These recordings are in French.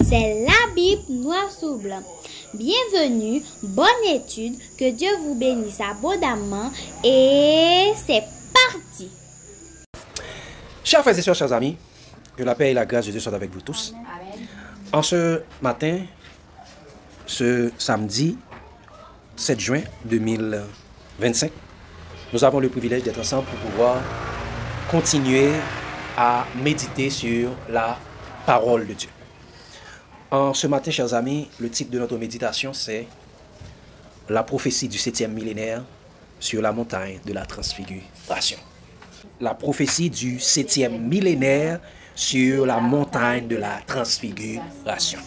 C'est la Bible noir sur blanc. Bienvenue, bonne étude, que Dieu vous bénisse abondamment et c'est parti. Chers frères et sœurs, chers amis, que la paix et la grâce de Dieu soient avec vous tous. En ce matin, ce samedi 7 juin 2025, nous avons le privilège d'être ensemble pour pouvoir continuer à méditer sur la parole de Dieu. En ce matin, chers amis, le titre de notre méditation, c'est la prophétie du 7e millénaire sur la montagne de la transfiguration. La prophétie du 7e millénaire sur la montagne de la transfiguration.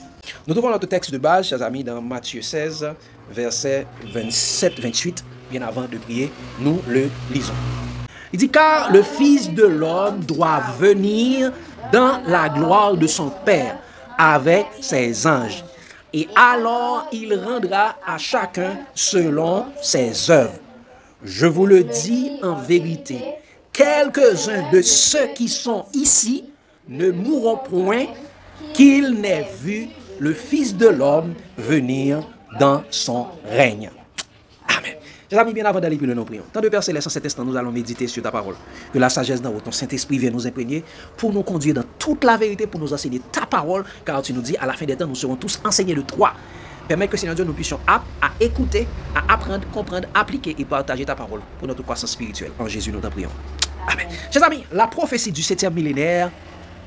Nous trouvons notre texte de base, chers amis, dans Matthieu 16, versets 27-28. Bien avant de prier, nous le lisons. Il dit, car le Fils de l'homme doit venir dans la gloire de son Père avec ses anges. Et alors il rendra à chacun selon ses œuvres. Je vous le dis en vérité, quelques-uns de ceux qui sont ici ne mourront point qu'ils n'aient vu le Fils de l'homme venir dans son règne. Amen. Chers amis, bien avant d'aller plus loin, nous prions. Tant de Père Céleste, en cet instant, nous allons méditer sur ta parole. Que la sagesse d'en haut, ton Saint-Esprit vienne nous imprégner pour nous conduire dans toute la vérité, pour nous enseigner ta parole, car tu nous dis, à la fin des temps, nous serons tous enseignés de toi. Permets que, Seigneur Dieu, nous puissions à écouter, à apprendre, comprendre, appliquer et partager ta parole pour notre croissance spirituelle. En Jésus, nous t'en prions. Amen. Chers amis, la prophétie du 7e millénaire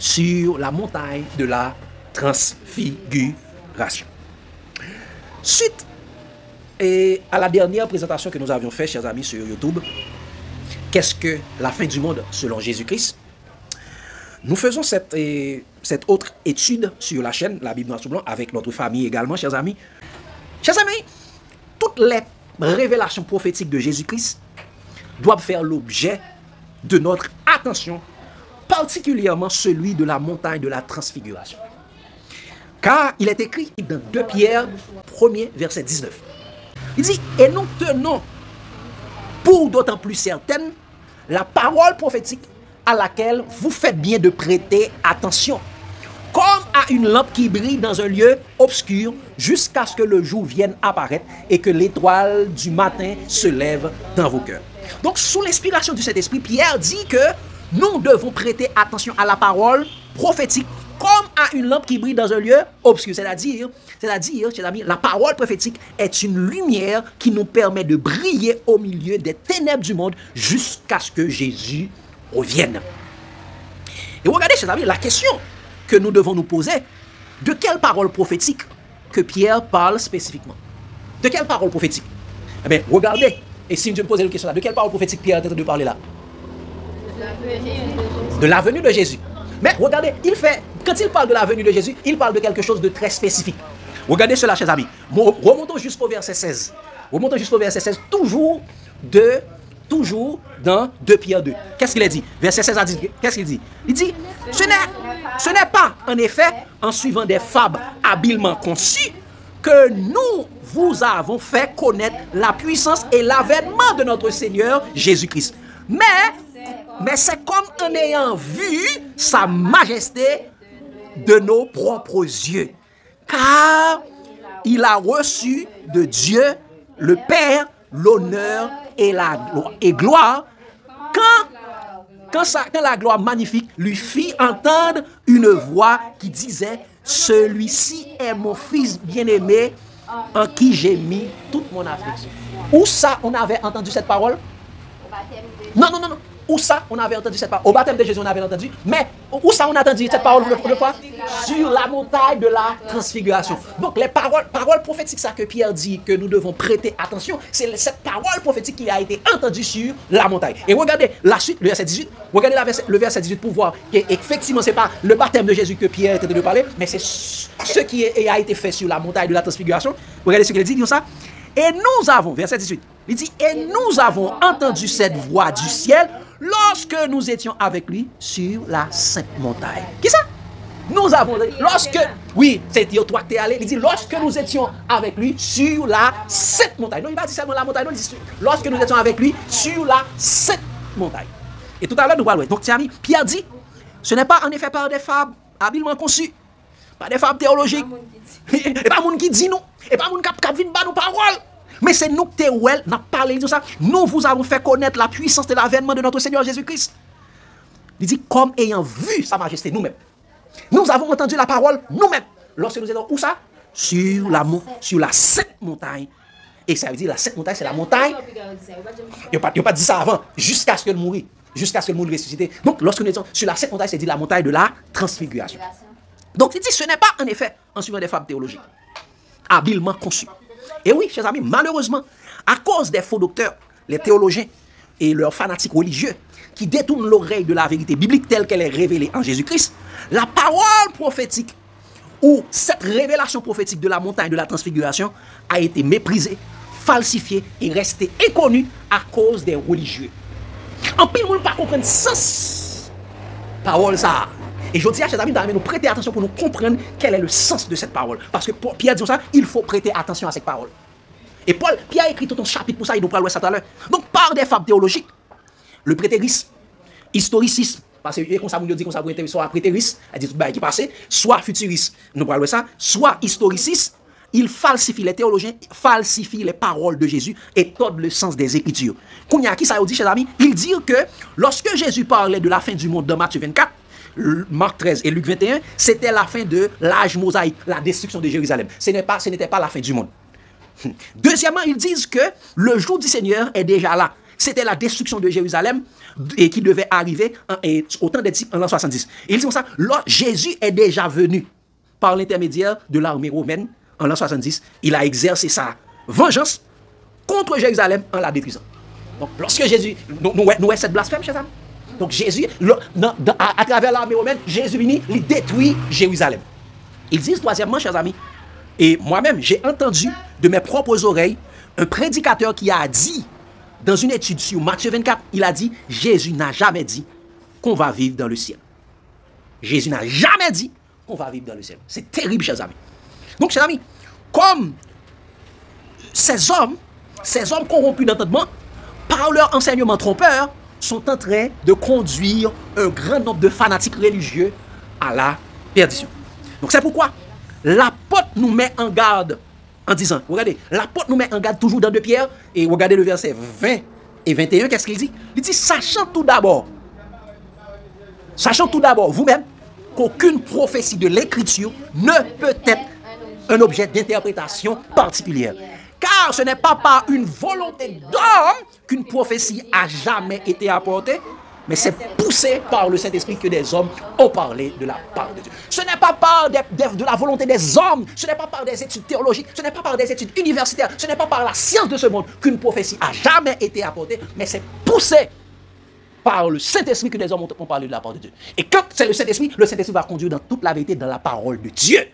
sur la montagne de la transfiguration. Suite et à la dernière présentation que nous avions faite, chers amis, sur YouTube, qu'est-ce que la fin du monde selon Jésus-Christ? Nous faisons cette autre étude sur la chaîne, la Bible noir sur blanc, avec notre famille également, chers amis. Chers amis, toutes les révélations prophétiques de Jésus-Christ doivent faire l'objet de notre attention, particulièrement celui de la montagne de la transfiguration. Car il est écrit dans 2 Pierre 1er, verset 19. Il dit, et nous tenons pour d'autant plus certaine la parole prophétique à laquelle vous faites bien de prêter attention, comme à une lampe qui brille dans un lieu obscur jusqu'à ce que le jour vienne apparaître et que l'étoile du matin se lève dans vos cœurs. Donc, sous l'inspiration du Saint-Esprit, Pierre dit que nous devons prêter attention à la parole prophétique comme à une lampe qui brille dans un lieu obscur. C'est-à-dire, chers amis, la parole prophétique est une lumière qui nous permet de briller au milieu des ténèbres du monde jusqu'à ce que Jésus revienne. Et regardez, chers amis, la question que nous devons nous poser, de quelle parole prophétique que Pierre parle spécifiquement? De quelle parole prophétique? Eh bien, regardez, et si je me posais la question là, de quelle parole prophétique Pierre est en train de parler là? De la venue de Jésus. Mais regardez, quand il parle de la venue de Jésus, il parle de quelque chose de très spécifique. Regardez cela, chers amis. Remontons jusqu'au verset 16. Remontons jusqu'au verset 16, toujours dans 2 Pierre 2. Qu'est-ce qu'il a dit? Verset 16 à 10, qu'est-ce qu'il dit? Il dit, ce n'est pas, en effet, en suivant des fables habilement conçues, que nous vous avons fait connaître la puissance et l'avènement de notre Seigneur Jésus-Christ. Mais c'est comme en ayant vu sa majesté de nos propres yeux. Car il a reçu de Dieu, le Père, l'honneur et la gloire, quand la gloire magnifique lui fit entendre une voix qui disait, celui-ci est mon fils bien-aimé en qui j'ai mis toute mon affection. Où ça on avait entendu cette parole? Non. Où ça on avait entendu cette parole? Au baptême de Jésus on avait entendu. Mais où ça on a entendu cette parole de quoi? Sur la montagne de la transfiguration. Donc les paroles prophétiques, ça que Pierre dit que nous devons prêter attention, c'est cette parole prophétique qui a été entendue sur la montagne. Et regardez la suite, le verset 18. Regardez le verset 18 pour voir qu'effectivement ce n'est pas le baptême de Jésus que Pierre était en train de parler, mais c'est ce qui a été fait sur la montagne de la transfiguration. Regardez ce qu'il dit, ça. Et nous avons, verset 18, il dit, et nous avons entendu cette voix du ciel lorsque nous étions avec lui sur la sainte montagne. Qui ça? Nous avons, c'est toi que tu es allé, il dit, lorsque nous étions avec lui sur la sainte montagne. Non, il va dire seulement la montagne, non, il dit, lorsque nous étions avec lui sur la sainte montagne. Et tout à l'heure, nous parlons. Donc, Pierre dit, ce n'est pas en effet par des fables habilement conçues, pas des fables théologiques. Et pas moun qui dit nous. Et pas moun qui vient ba nous parole. Mais c'est nous qui n'a parlé de ça. Nous vous avons fait connaître la puissance de l'avènement de notre Seigneur Jésus-Christ. Il dit comme ayant vu sa majesté nous-mêmes. Nous avons entendu la parole nous-mêmes. Lorsque nous étions où ça? Sur la sainte montagne. Et ça veut dire la sainte montagne, c'est la montagne. Il n'a pas dit ça avant, jusqu'à ce qu'elle mourit. Jusqu'à ce qu'elle mourit ressuscité. Donc, lorsque nous étions sur la sainte montagne, c'est dit la montagne de la transfiguration. Donc, il dit ce n'est pas en effet en suivant des fables théologiques, habilement conçues. Et oui, chers amis, malheureusement, à cause des faux docteurs, les théologiens et leurs fanatiques religieux, qui détournent l'oreille de la vérité biblique telle qu'elle est révélée en Jésus-Christ, la parole prophétique ou cette révélation prophétique de la montagne de la transfiguration a été méprisée, falsifiée et restée inconnue à cause des religieux. En pile, on ne peut pas comprendre sens parole ça. Et je dis à chers amis, nous prêter attention pour nous comprendre quel est le sens de cette parole. Parce que pour Pierre dit ça, il faut prêter attention à cette parole. Et Pierre a écrit tout un chapitre pour ça, il nous parle de ça tout à l'heure. Donc, par des fables théologiques, le prétérisme, historicisme, parce que comme ça, vous dit qu'on ça soit prétériste, elle dit tout qui passé, soit futuriste, nous parlons de ça, soit historiciste, il falsifie les théologiens, falsifie les paroles de Jésus et tordent le sens des Écritures. Kounya qui ça dit, chers amis, il dit que lorsque Jésus parlait de la fin du monde dans Matthieu 24, Marc 13 et Luc 21, c'était la fin de l'âge mosaïque, la destruction de Jérusalem. Ce n'était pas la fin du monde. Deuxièmement, ils disent que le jour du Seigneur est déjà là. C'était la destruction de Jérusalem et qui devait arriver au temps des disciples en l'an 70. Et ils disent comme ça, là, Jésus est déjà venu par l'intermédiaire de l'armée romaine en l'an 70. Il a exercé sa vengeance contre Jérusalem en la détruisant. Donc, lorsque Jésus, nous avons cette blasphème, chers amis. Donc, Jésus, à travers l'armée romaine, Jésus venu, il détruit Jérusalem. Ils disent, troisièmement, chers amis, et moi-même, j'ai entendu de mes propres oreilles un prédicateur qui a dit, dans une étude sur Matthieu 24, il a dit, Jésus n'a jamais dit qu'on va vivre dans le ciel. Jésus n'a jamais dit qu'on va vivre dans le ciel. C'est terrible, chers amis. Donc, chers amis, comme ces hommes corrompus d'entendement, par leur enseignement trompeur, sont en train de conduire un grand nombre de fanatiques religieux à la perdition. Donc, c'est pourquoi l'apôtre nous met en garde en disant, regardez, l'apôtre nous met en garde toujours dans 2 Pierre, et regardez le verset 20 et 21, qu'est-ce qu'il dit? Il dit, sachant tout d'abord, vous-même, qu'aucune prophétie de l'Écriture ne peut être un objet d'interprétation particulière. Car ce n'est pas par une volonté d'homme qu'une prophétie a jamais été apportée, mais c'est poussé par le Saint-Esprit que des hommes ont parlé de la part de Dieu. Ce n'est pas par de la volonté des hommes, ce n'est pas par des études théologiques, ce n'est pas par des études universitaires, ce n'est pas par la science de ce monde qu'une prophétie a jamais été apportée, mais c'est poussé par le Saint-Esprit que des hommes ont parlé de la part de Dieu. Et quand c'est le Saint-Esprit va conduire dans toute la vérité, dans la parole de Dieu.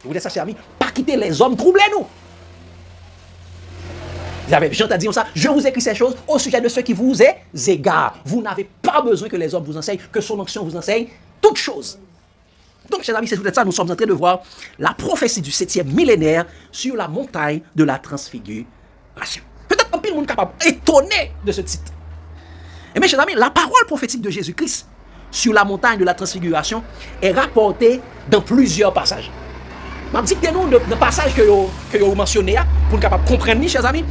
Vous dites ça, chers amis, pas quitter les hommes, troublez-nous. J'ai entendu ça, je vous écris ces choses au sujet de ceux qui vous égarent. Vous n'avez pas besoin que les hommes vous enseignent, que son onction vous enseigne toutes choses. Donc, chers amis, c'est peut-être ça, nous sommes en train de voir la prophétie du 7e millénaire sur la montagne de la transfiguration. Peut-être un peu le monde capable, étonné de ce titre. Et bien, chers amis, la parole prophétique de Jésus-Christ sur la montagne de la transfiguration est rapportée dans plusieurs passages. Je vais vous dire le passage que vous mentionnez pour nous comprendre, chers amis.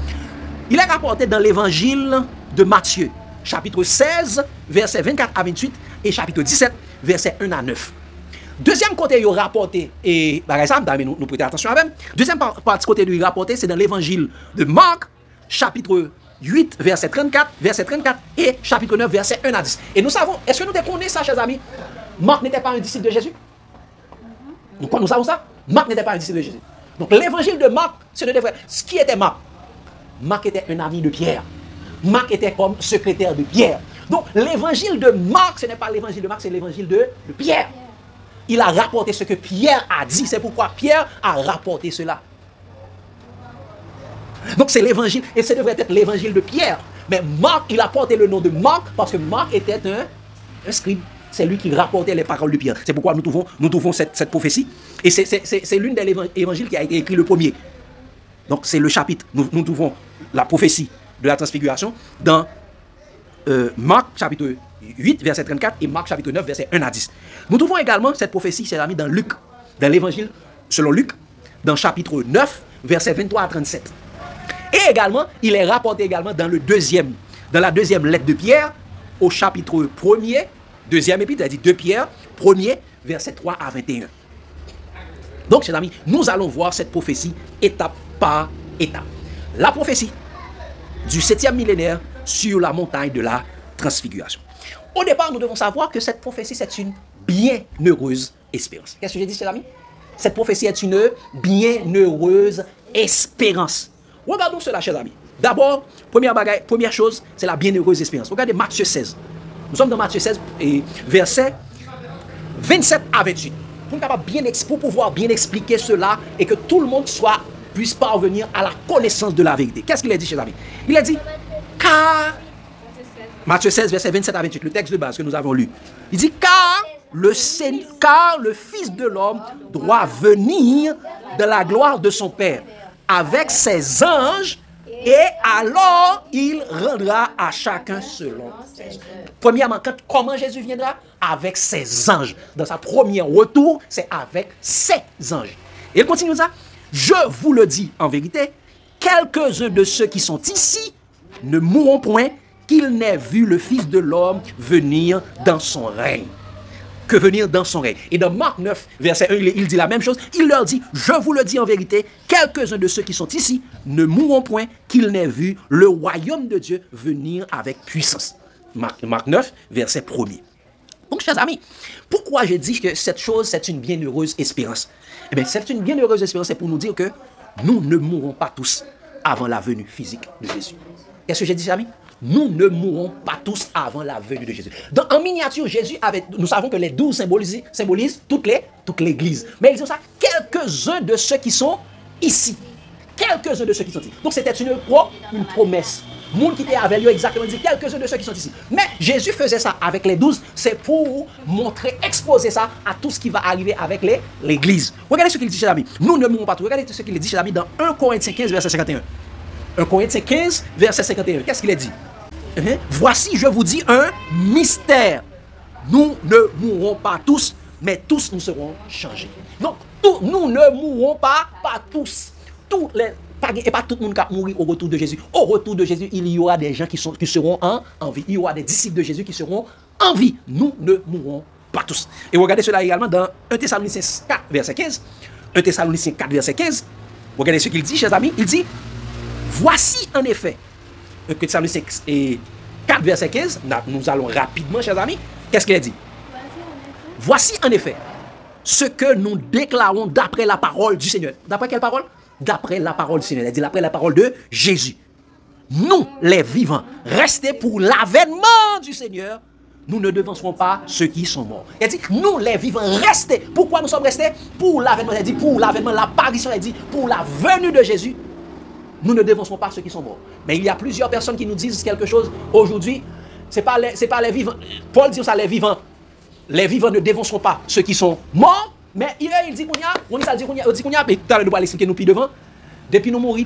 Il est rapporté dans l'évangile de Matthieu, chapitre 16, versets 24 à 28, et chapitre 17, versets 1 à 9. Deuxième côté, il est rapporté, et par exemple, nous prêtons attention à même. Deuxième côté, il est rapporté, c'est dans l'évangile de Marc, chapitre 8, verset 34, et chapitre 9, verset 1 à 10. Et nous savons, est-ce que nous connaissons ça, chers amis? Marc n'était pas un disciple de Jésus? Nous savons ça? Marc n'était pas un disciple de Jésus. Donc l'évangile de Marc, c'est de frères. Ce qui était Marc? Marc était un ami de Pierre. Marc était comme secrétaire de Pierre. Donc l'évangile de Marc, ce n'est pas l'évangile de Marc, c'est l'évangile de Pierre. Il a rapporté ce que Pierre a dit. C'est pourquoi Pierre a rapporté cela. Donc c'est l'évangile, et ce devrait être l'évangile de Pierre. Mais Marc, il a porté le nom de Marc parce que Marc était un scribe. C'est lui qui rapportait les paroles de Pierre. C'est pourquoi nous trouvons cette prophétie. Et c'est l'une des évangiles qui a été écrit le premier. Donc c'est le chapitre. Nous trouvons la prophétie de la transfiguration dans Marc chapitre 8, verset 34 et Marc chapitre 9, verset 1 à 10. Nous trouvons également cette prophétie, c'est l'ami dans Luc dans l'évangile selon Luc, dans chapitre 9, versets 23 à 37. Et également, il est rapporté également dans la deuxième lettre de Pierre, au chapitre 1er, deuxième épître, c'est-à-dire 2 Pierre, 1er, versets 3 à 21. Donc, chers amis, nous allons voir cette prophétie étape par étape. La prophétie du 7e millénaire sur la montagne de la transfiguration. Au départ, nous devons savoir que cette prophétie, c'est une bienheureuse espérance. Qu'est-ce que j'ai dit, chers amis? Cette prophétie est une bienheureuse espérance. Regardons cela, chers amis. D'abord, première chose, c'est la bienheureuse espérance. Regardez Matthieu 16. Nous sommes dans Matthieu 16, et versets 27 à 28. Pour pouvoir bien expliquer cela et que tout le monde puisse parvenir à la connaissance de la vérité. Qu'est-ce qu'il a dit, chers amis? Il a dit, car, Matthieu 16, verset 27 à 28, le texte de base que nous avons lu. Il dit, car le Fils de l'homme doit venir de la gloire de son Père avec ses anges, et alors il rendra à chacun selon ses œuvres. Premièrement, comment Jésus viendra? Avec ses anges. Dans sa première retour, c'est avec ses anges. Et il continue ça. Je vous le dis en vérité, quelques-uns de ceux qui sont ici ne mourront point qu'ils n'aient vu le Fils de l'homme venir dans son règne. Que venir dans son règne. Et dans Marc 9, verset 1, il dit la même chose. Il leur dit, je vous le dis en vérité, quelques-uns de ceux qui sont ici ne mourront point qu'ils n'aient vu le royaume de Dieu venir avec puissance. Marc 9, verset 1er. Donc, chers amis, pourquoi je dis que cette chose, c'est une bienheureuse espérance? Eh bien, c'est une bienheureuse espérance, c'est pour nous dire que nous ne mourrons pas tous avant la venue physique de Jésus. Qu'est-ce que j'ai dit, chers amis? Nous ne mourrons pas tous avant la venue de Jésus. En miniature, Jésus nous savons que les 12 symbolisent toute l'Église. Mais ils ont ça, quelques-uns de ceux qui sont ici. Quelques-uns de ceux qui sont ici. Donc c'était une promesse. Monde qui était avec lui exactement dit quelques-uns de ceux qui sont ici. Mais Jésus faisait ça avec les 12, c'est pour montrer, exposer ça à tout ce qui va arriver avec l'Église. Regardez ce qu'il dit, chers amis. Nous ne mourrons pas tous. Regardez ce qu'il dit, chers amis, dans 1 Corinthiens 15, verset 51. 1 Corinthiens 15, verset 51. Qu'est-ce qu'il a dit? Voici, je vous dis un mystère. Nous ne mourrons pas tous, mais tous nous serons changés. Donc, nous ne mourrons pas tous. Et pas tout le monde qui mourir au retour de Jésus. Au retour de Jésus, il y aura des gens qui seront en vie. Il y aura des disciples de Jésus qui seront en vie. Nous ne mourrons pas tous. Et regardez cela également dans 1 Thessaloniciens 4, verset 15. 1 Thessaloniciens 4, verset 15. Regardez ce qu'il dit, chers amis. Il dit, voici en effet, 1 Thessaloniciens 4, verset 15. Nous allons rapidement, chers amis. Qu'est-ce qu'il a dit? Voici en effet ce que nous déclarons d'après la parole du Seigneur. D'après quelle parole? D'après la parole du Seigneur. Il dit d'après la parole de Jésus. Nous, les vivants, restés pour l'avènement du Seigneur, nous ne devancerons pas ceux qui sont morts. Il dit, nous, les vivants, restés. Pourquoi nous sommes restés? Pour l'avènement. Il dit, pour l'avènement, l'apparition. Il dit, pour la venue de Jésus, nous ne devancerons pas ceux qui sont morts. Mais il y a plusieurs personnes qui nous disent quelque chose aujourd'hui. C'est pas les vivants. Paul dit ça, les vivants. Les vivants ne devanceront pas ceux qui sont morts. Mais il dit qu'on y a, on dit qu'on y a, mais tout à l'heure, nous allons expliquer nous plus devant. Depuis nous mourir,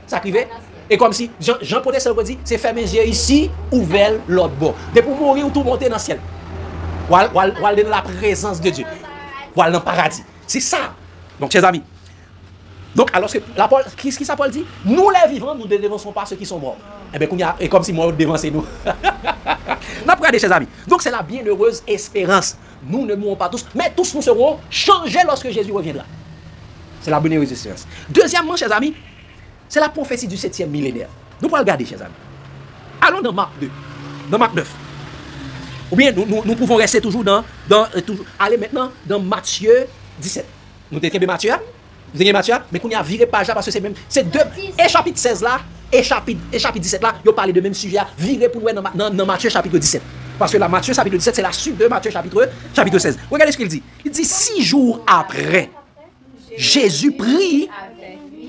ça arrivait. Et comme si, Jean Protestant dit, c'est fermer les yeux ici, ouvert l'autre bord. Depuis mourir, ou tout monter dans le ciel. Ou aller dans la présence de Dieu. Ou aller dans le paradis. C'est ça. Donc, chers amis. Donc, alors, qu'est-ce que ça Paul dit? Nous, les vivants, nous ne devancerons pas ceux qui sont morts. Eh bien, et comme si moi, devancer nous. Regardez, chers amis. Donc, c'est la bienheureuse espérance. Nous ne mourrons pas tous, mais tous nous serons changés lorsque Jésus reviendra. C'est la bienheureuse espérance. Deuxièmement, chers amis, c'est la prophétie du 7e millénaire. Nous pouvons regarder, chers amis. Allons dans Marc 2, dans Marc 9. Ou bien, nous pouvons rester toujours allez maintenant dans Matthieu 17. Nous avons Matthieu. Vous avez Matthieu, mais qu'on y a viré page là parce que c'est deux. Et chapitre 16 là, et chapitre 17 là, ils ont parlé de même sujet, viré pour nous dans Matthieu chapitre 17. Parce que la Matthieu chapitre 17, c'est la suite de Matthieu chapitre 16. Regardez ce qu'il dit. Il dit 6 jours après, Jésus prit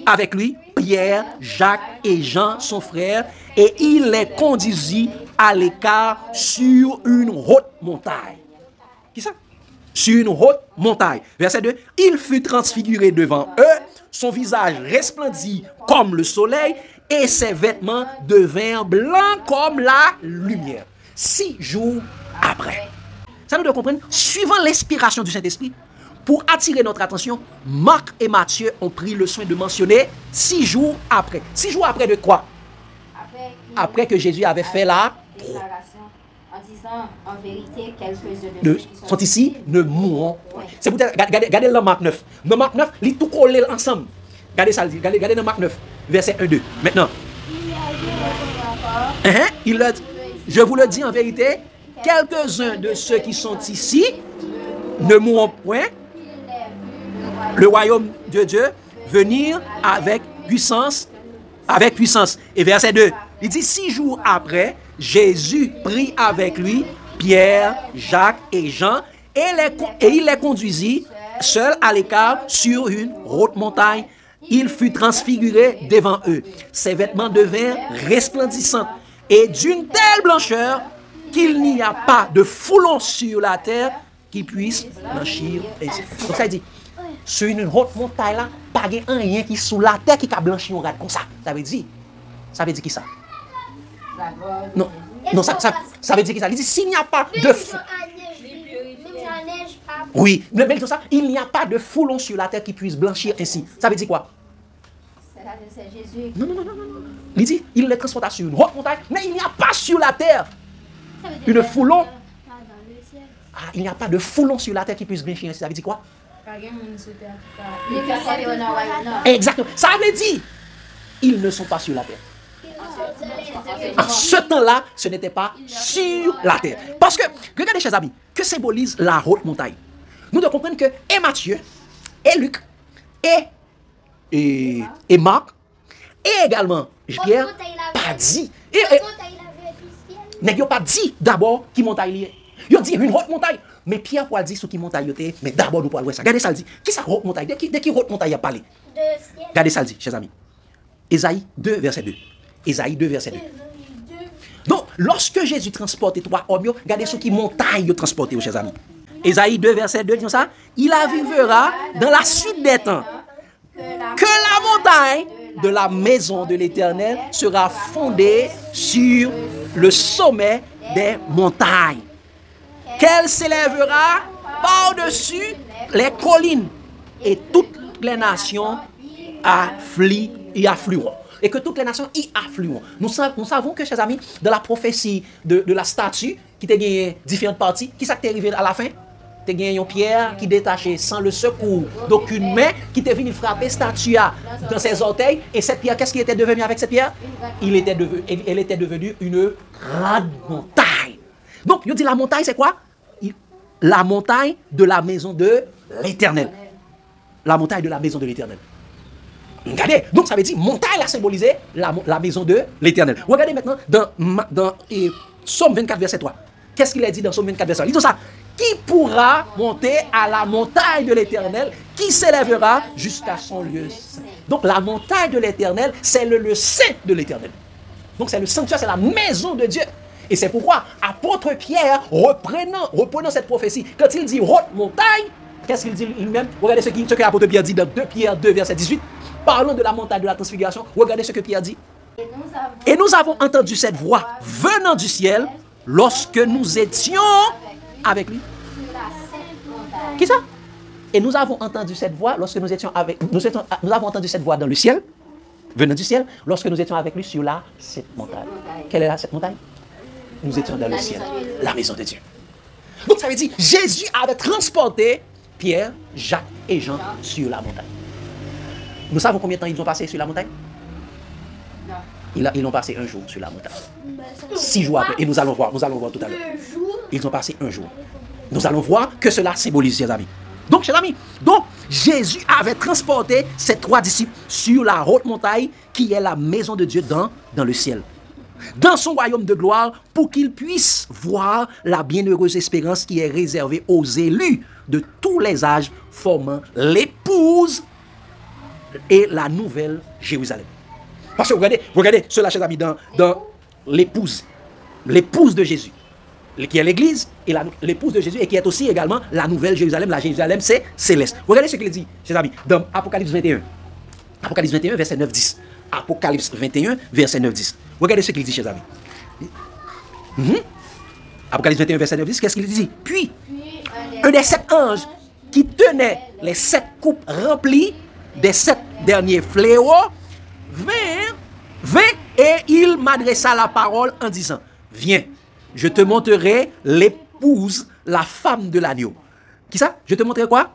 avec lui Pierre, Jacques et Jean, son frère, et il les conduisit à l'écart sur une haute montagne. Qui ça? Sur une haute montagne. Verset 2. Il fut transfiguré devant eux, son visage resplendit comme le soleil, et ses vêtements devinrent blancs comme la lumière. 6 jours après. Ça nous doit comprendre, suivant l'inspiration du Saint-Esprit, pour attirer notre attention, Marc et Matthieu ont pris le soin de mentionner 6 jours après. 6 jours après de quoi? Après que Jésus avait fait la déclaration en disant en vérité quelques-uns de sont ici, ne mourront point. C'est pour regardez dans Marc 9. Dans Marc 9, ils tout collé ensemble. Regardez ça, regardez dans Marc 9, verset 1-2. Maintenant, il a dit, je vous le dis en vérité, quelques-uns de ceux qui sont ici ne mourront point. Le royaume de Dieu venir avec puissance. Avec puissance. Et verset 2, il dit 6 jours après, Jésus prit avec lui Pierre, Jacques et Jean et il les conduisit seul à l'écart sur une haute montagne. Il fut transfiguré devant eux. Ses vêtements devinrent resplendissants et d'une telle blancheur qu'il n'y a pas de foulon sur la terre qui puisse blanchir. Donc ça dit, sur une haute montagne là, pas de rien qui sous la terre qui a blanchi on regarde comme ça. Ça veut dire qui ça? Non, non, ça veut dire qui ça? Il dit s'il n'y a pas de oui, mais tout ça, il n'y a pas de foulon sur la terre qui puisse blanchir ainsi. Ça veut dire quoi? C'est Jésus. Non. Il dit, il les transporta sur une haute montagne, mais il n'y a pas sur la terre une foulon. Ah, il n'y a pas de foulon sur la terre qui puisse blanchir ainsi. Ça veut dire quoi? Exactement. Ça veut dire, ils ne sont pas sur la terre. En ce temps-là, ce n'était pas sur la terre. Parce que, regardez, chers amis, que symbolise la haute montagne? Nous devons comprendre que et Matthieu, et Luc, et Marc, et également Pierre, pas dit. Mais ils n'ont pas dit d'abord qui montagne liée. Ils ont dit une haute montagne. Mais Pierre pour dire ce qui montagne était, mais d'abord nous parlons de ça. Regardez ça, dit. Qui ça haute montagne? De qui haute montagne a parlé? Regardez ça, dit, chers amis. Ésaïe 2, verset 2. Ésaïe 2, verset 2. Donc, lorsque Jésus transportait 3 hommes, regardez ce qui montagne transporté, chers amis. Ésaïe 2, verset 2, dit ça. Il arrivera dans la suite des temps que la montagne de la maison de l'Éternel sera fondée sur le sommet des montagnes. Qu'elle s'élèvera par-dessus les collines et toutes les nations y afflueront. Et que toutes les nations y afflueront. Nous savons que, chers amis, dans la prophétie de la statue, qui t'a gagné différentes parties, qui s'est arrivé à la fin? T'as gagné une pierre qui détachait sans le secours d'aucune main, qui t'est venu frapper statue dans ses orteils. Et cette pierre, qu'est-ce qui était devenu avec cette pierre? Elle était devenue une grande montagne. Donc, il dit la montagne, c'est quoi? La montagne de la maison de l'Éternel. La montagne de la maison de l'Éternel. Regardez, donc ça veut dire montagne a symbolisé la maison de l'Éternel. Regardez maintenant dans Psaume 24, verset 3. Qu'est-ce qu'il a dit dans Psaume 24, verset 3? Il dit ça. Qui pourra monter à la montagne de l'Éternel, qui s'élèvera jusqu'à son lieu saint. Donc la montagne de l'Éternel, c'est le lieu saint de l'Éternel. Donc c'est le sanctuaire, c'est la maison de Dieu. Et c'est pourquoi apôtre Pierre, reprenant cette prophétie, quand il dit haute montagne, qu'est-ce qu'il dit lui-même? Regardez ce que l'apôtre Pierre dit dans 2 Pierre 2, verset 18. Parlant de la montagne de la transfiguration, regardez ce que Pierre dit. Et nous avons entendu cette voix venant du ciel lorsque nous étions avec lui. Qui ça? Et nous avons entendu cette voix lorsque nous étions avec nous avons entendu cette voix dans le ciel, venant du ciel, lorsque nous étions avec lui sur cette montagne. Quelle est cette montagne? Nous étions dans le ciel, la maison de Dieu. Donc ça veut dire Jésus avait transporté Pierre, Jacques et Jean sur la montagne. Nous savons combien de temps ils ont passé sur la montagne? Ils ont passé 1 jour sur la montagne. 6 jours après. Et nous allons voir tout à l'heure. Ils ont passé 1 jour. Nous allons voir que cela symbolise, chers amis. Donc, chers amis, Jésus avait transporté ses 3 disciples sur la haute montagne qui est la maison de Dieu dans le ciel. Dans son royaume de gloire, pour qu'ils puissent voir la bienheureuse espérance qui est réservée aux élus de tous les âges, formant l'épouse et la nouvelle Jérusalem. Parce que regardez cela, chers amis, dans l'épouse de Jésus, qui est l'église, et l'épouse de Jésus, et qui est aussi également la nouvelle Jérusalem. La Jérusalem, c'est céleste. Regardez ce qu'il dit, chers amis, dans Apocalypse 21. Apocalypse 21, verset 9-10. Apocalypse 21, verset 9-10. Regardez ce qu'il dit, chers amis. Apocalypse 21, verset 9, qu'est-ce qu'il dit? Puis, un des 7 anges qui tenait les 7 coupes remplies des 7 derniers fléaux vint et il m'adressa la parole en disant, viens, je te montrerai l'épouse, la femme de l'agneau. Qui ça? Je te montrerai quoi?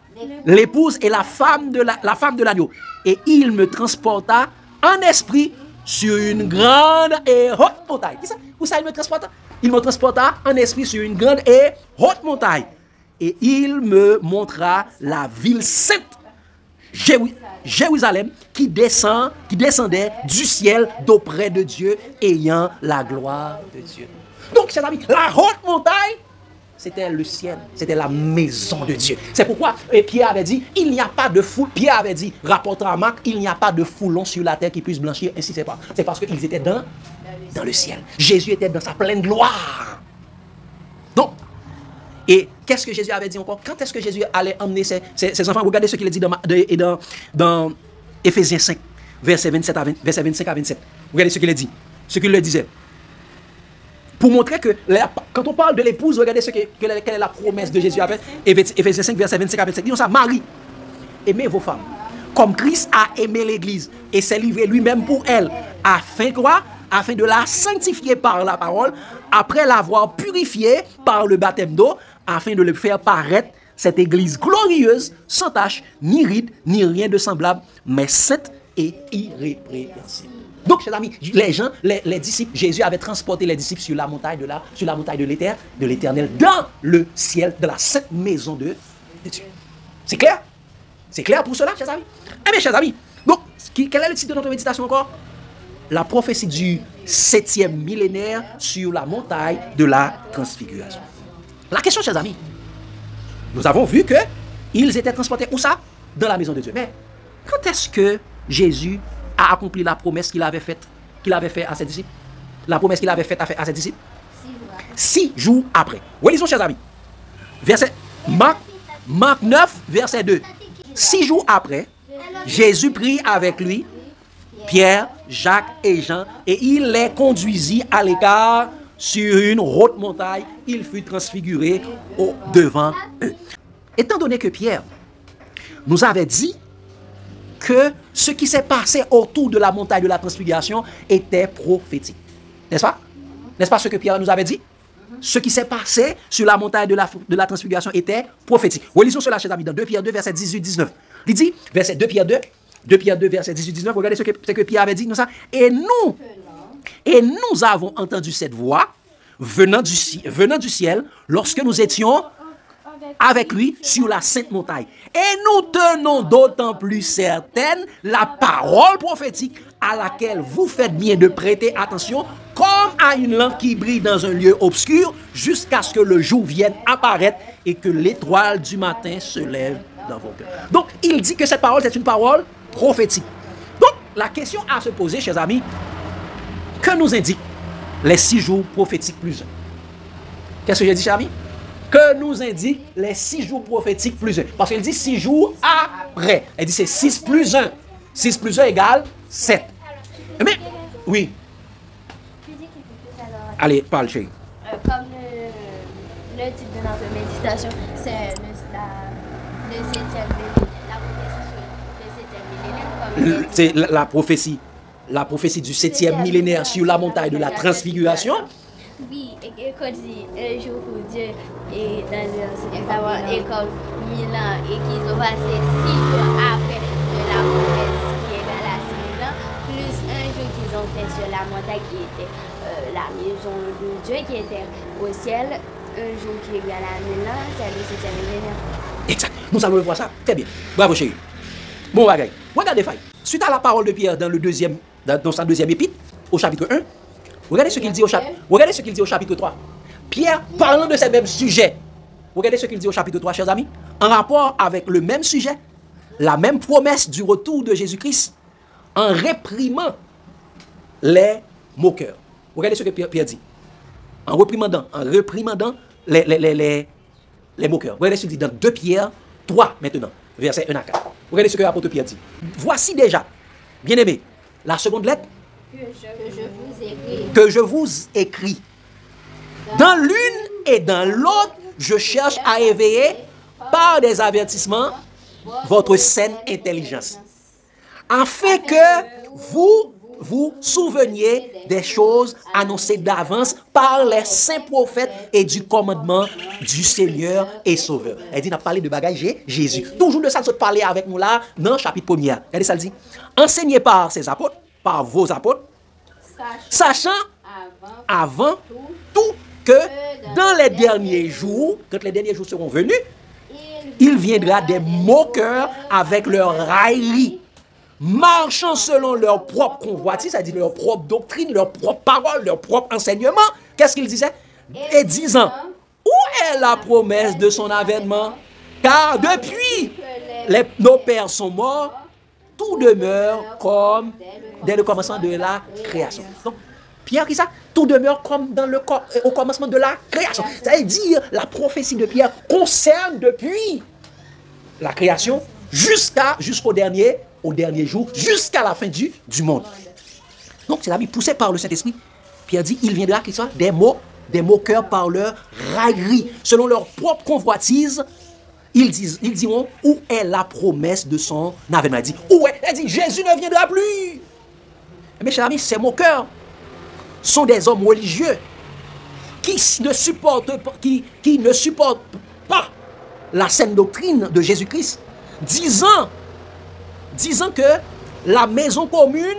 L'épouse et la femme de l'agneau. Et il me transporta en esprit sur une grande et haute montagne. Qui ça? Où ça il me transporta? Il me transporta en esprit sur une grande et haute montagne. Et il me montra la ville sainte, Jérusalem, qui descendait du ciel d'auprès de Dieu, ayant la gloire de Dieu. Donc, chers amis, la haute montagne, c'était le ciel, c'était la maison de Dieu. C'est pourquoi Pierre avait dit, il n'y a pas de foule. Pierre avait dit, rapportant à Marc, il n'y a pas de foulon sur la terre qui puisse blanchir. Ainsi, c'est pas. C'est parce qu'ils étaient dans le ciel. Jésus était dans sa pleine gloire. Donc, et qu'est-ce que Jésus avait dit encore? Quand est-ce que Jésus allait emmener ses enfants? Regardez ce qu'il a dit dans Éphésiens 5, verset 25 à 27. Regardez ce qu'il a dit, ce qu'il le disait. Pour montrer que, quand on parle de l'épouse, regardez quelle est la promesse de Jésus avec Éphésiens 5, verset 25 à 27. Disons ça, Marie, aimez vos femmes, comme Christ a aimé l'Église et s'est livré lui-même pour elle, afin quoi? Afin de la sanctifier par la parole, après l'avoir purifiée par le baptême d'eau, afin de le faire paraître cette Église glorieuse, sans tache, ni ride, ni rien de semblable, mais sainte et irrépréhensible. Donc, chers amis, les disciples, Jésus avait transporté les disciples sur la montagne de l'Éternel, dans le ciel, de la sainte maison de Dieu. C'est clair? C'est clair pour cela, chers amis? Eh bien, chers amis, donc, quel est le titre de notre méditation encore? La prophétie du 7e millénaire sur la montagne de la transfiguration. La question, chers amis, nous avons vu qu'ils étaient transportés où ça? Dans la maison de Dieu. Mais quand est-ce que Jésus a accompli la promesse qu'il avait faite à ses disciples? La promesse qu'il avait faite à ses disciples? 6 jours après. Relisons, chers amis. Marc 9, verset 2. 6 jours après, Jésus prit avec lui Pierre, Jacques et Jean, et il les conduisit à l'écart sur une haute montagne. Il fut transfiguré devant eux. Étant donné que Pierre nous avait dit que ce qui s'est passé autour de la montagne de la transfiguration était prophétique. N'est-ce pas? N'est-ce pas ce que Pierre nous avait dit? Ce qui s'est passé sur la montagne de la transfiguration était prophétique. Relisons cela, chers amis, dans 2 Pierre 2, verset 18-19. Il dit, verset 2 Pierre 2, verset 18-19, regardez ce que Pierre avait dit, nous ça. Et nous avons entendu cette voix venant du ciel lorsque nous étions avec lui sur la sainte montagne. Et nous tenons d'autant plus certaine la parole prophétique à laquelle vous faites bien de prêter attention, comme à une lampe qui brille dans un lieu obscur, jusqu'à ce que le jour vienne apparaître et que l'étoile du matin se lève dans vos cœurs. Donc, il dit que cette parole, c'est une parole prophétique. Donc, la question à se poser, chers amis, que nous indiquent les 6 jours prophétiques plus 1? Qu'est-ce que j'ai dit, chers amis? Que nous indiquent les 6 jours prophétiques plus 1. Parce qu'il dit 6 jours après. Il dit c'est 6 plus 1. 6 plus 1 égale 7. Mais, oui. Allez, parle, chérie. Comme le titre de notre méditation, c'est le 7e millénaire. C'est la prophétie du 7e millénaire sur la montagne de la transfiguration. Oui, et quand dit un jour pour Dieu et dans le et comme 1000 ans et qu'ils ont passé 6 jours après de la promesse qui est dans la 6 ans, plus un jour qu'ils ont fait sur la montagne qui était la maison de Dieu qui était au ciel, un jour qui égale à 1000 ans, c'est le 7e millénaire. Exact. Nous allons voir ça. Très bien. Bravo, chérie. Bon, bagaille. Regardez, Faye. Suite à la parole de Pierre dans sa deuxième épître, au chapitre 1, regardez ce qu'il dit au chapitre 3. Pierre, parlant de ce même sujet, regardez ce qu'il dit au chapitre 3, chers amis, en rapport avec le même sujet, la même promesse du retour de Jésus-Christ, en réprimant les moqueurs. Regardez ce que Pierre dit. En réprimandant les moqueurs. Regardez ce qu'il dit dans 2 Pierre 3 maintenant, versets 1 à 4. Regardez ce que l'apôtre Pierre dit. Voici déjà, bien-aimés, la seconde lettre que je vous écris. Dans l'une et dans l'autre, je cherche à éveiller par des avertissements votre saine intelligence, afin que vous souveniez des choses annoncées d'avance par les saints prophètes et du commandement du Seigneur et Sauveur. Elle dit, on a parlé de bagages Jésus. Toujours de ça, nous parler avec nous là, dans le chapitre 1er. Regardez ça, elle dit, enseigné par ses apôtres, par vos apôtres, sachant avant tout que dans les derniers jours, quand les derniers jours seront venus, il viendra des moqueurs avec leur raillerie, marchant selon leur propre convoitise, c'est-à-dire leur propre doctrine, leur propre parole, leur propre enseignement. Qu'est-ce qu'il disait? Et disant, où est la promesse de son avènement? Car depuis nos pères sont morts, tout demeure comme dès le commencement de la création. Donc, Pierre, qui ça? Tout demeure comme au commencement de la création. C'est-à-dire, la prophétie de Pierre concerne depuis la création jusqu'au dernier jour, jusqu'à la fin du monde. Donc, c'est amis, poussé par le Saint-Esprit, Pierre dit, il viendra qu'il soit des moqueurs par leur raillerie, selon leur propre convoitise. Ils diront, où est la promesse de son avènement? Il dit, où est? Il dit, Jésus ne viendra plus. Mes chers amis, ces moqueurs sont des hommes religieux qui ne supportent pas la saine doctrine de Jésus-Christ, disant que la maison commune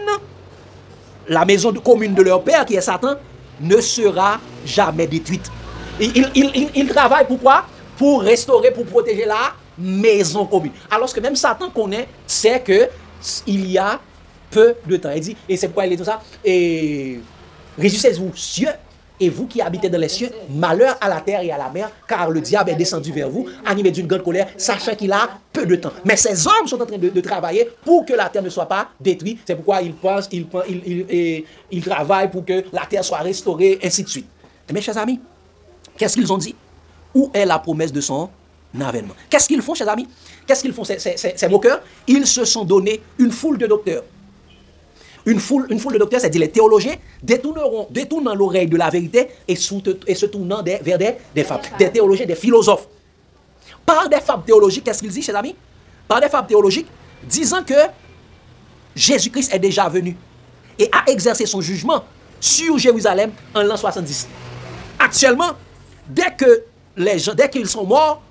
de leur père, qui est Satan, ne sera jamais détruite. Ils travaillent pourquoi? Pour restaurer, pour protéger la maison commune. Alors que même Satan sait qu'il y a peu de temps. Il dit, et c'est pourquoi il est tout ça, et réjouissez-vous, cieux, et vous qui habitez dans les cieux, malheur à la terre et à la mer, car le diable est descendu vers vous, animé d'une grande colère, sachant qu'il a peu de temps. Mais ces hommes sont en train de travailler pour que la terre ne soit pas détruite. C'est pourquoi ils pensent, ils travaillent pour que la terre soit restaurée, ainsi de suite. Mes chers amis, qu'est-ce qu'ils ont dit? Où est la promesse de son avènement? Qu'est-ce qu'ils font, chers amis? Qu'est-ce qu'ils font, ces moqueurs? Ils se sont donné une foule de docteurs. Une foule de docteurs, c'est-à-dire les théologiens, détournant l'oreille de la vérité et se tournant vers des fables. Des théologiens, des philosophes. Par des fables théologiques, qu'est-ce qu'ils disent, chers amis? Par des fables théologiques, disant que Jésus-Christ est déjà venu et a exercé son jugement sur Jérusalem en l'an 70. Actuellement, dès qu'ils sont morts,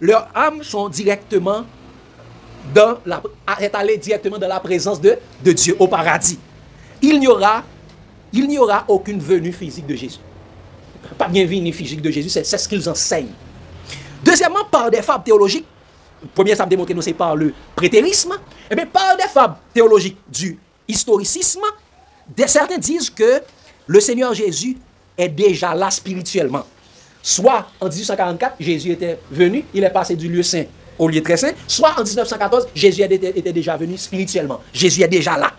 leurs âmes sont directement allées directement dans la présence de Dieu, au paradis. Il n'y aura aucune venue physique de Jésus. Pas bien venue physique de Jésus, c'est ce qu'ils enseignent. Deuxièmement, par des fables théologiques, premier, ça me démontre que c'est par le prétérisme, et bien par des fables théologiques du historicisme, certains disent que le Seigneur Jésus est déjà là spirituellement. Soit en 1844, Jésus était venu, il est passé du lieu saint au lieu très saint, soit en 1914, Jésus était déjà venu spirituellement. Jésus est déjà là.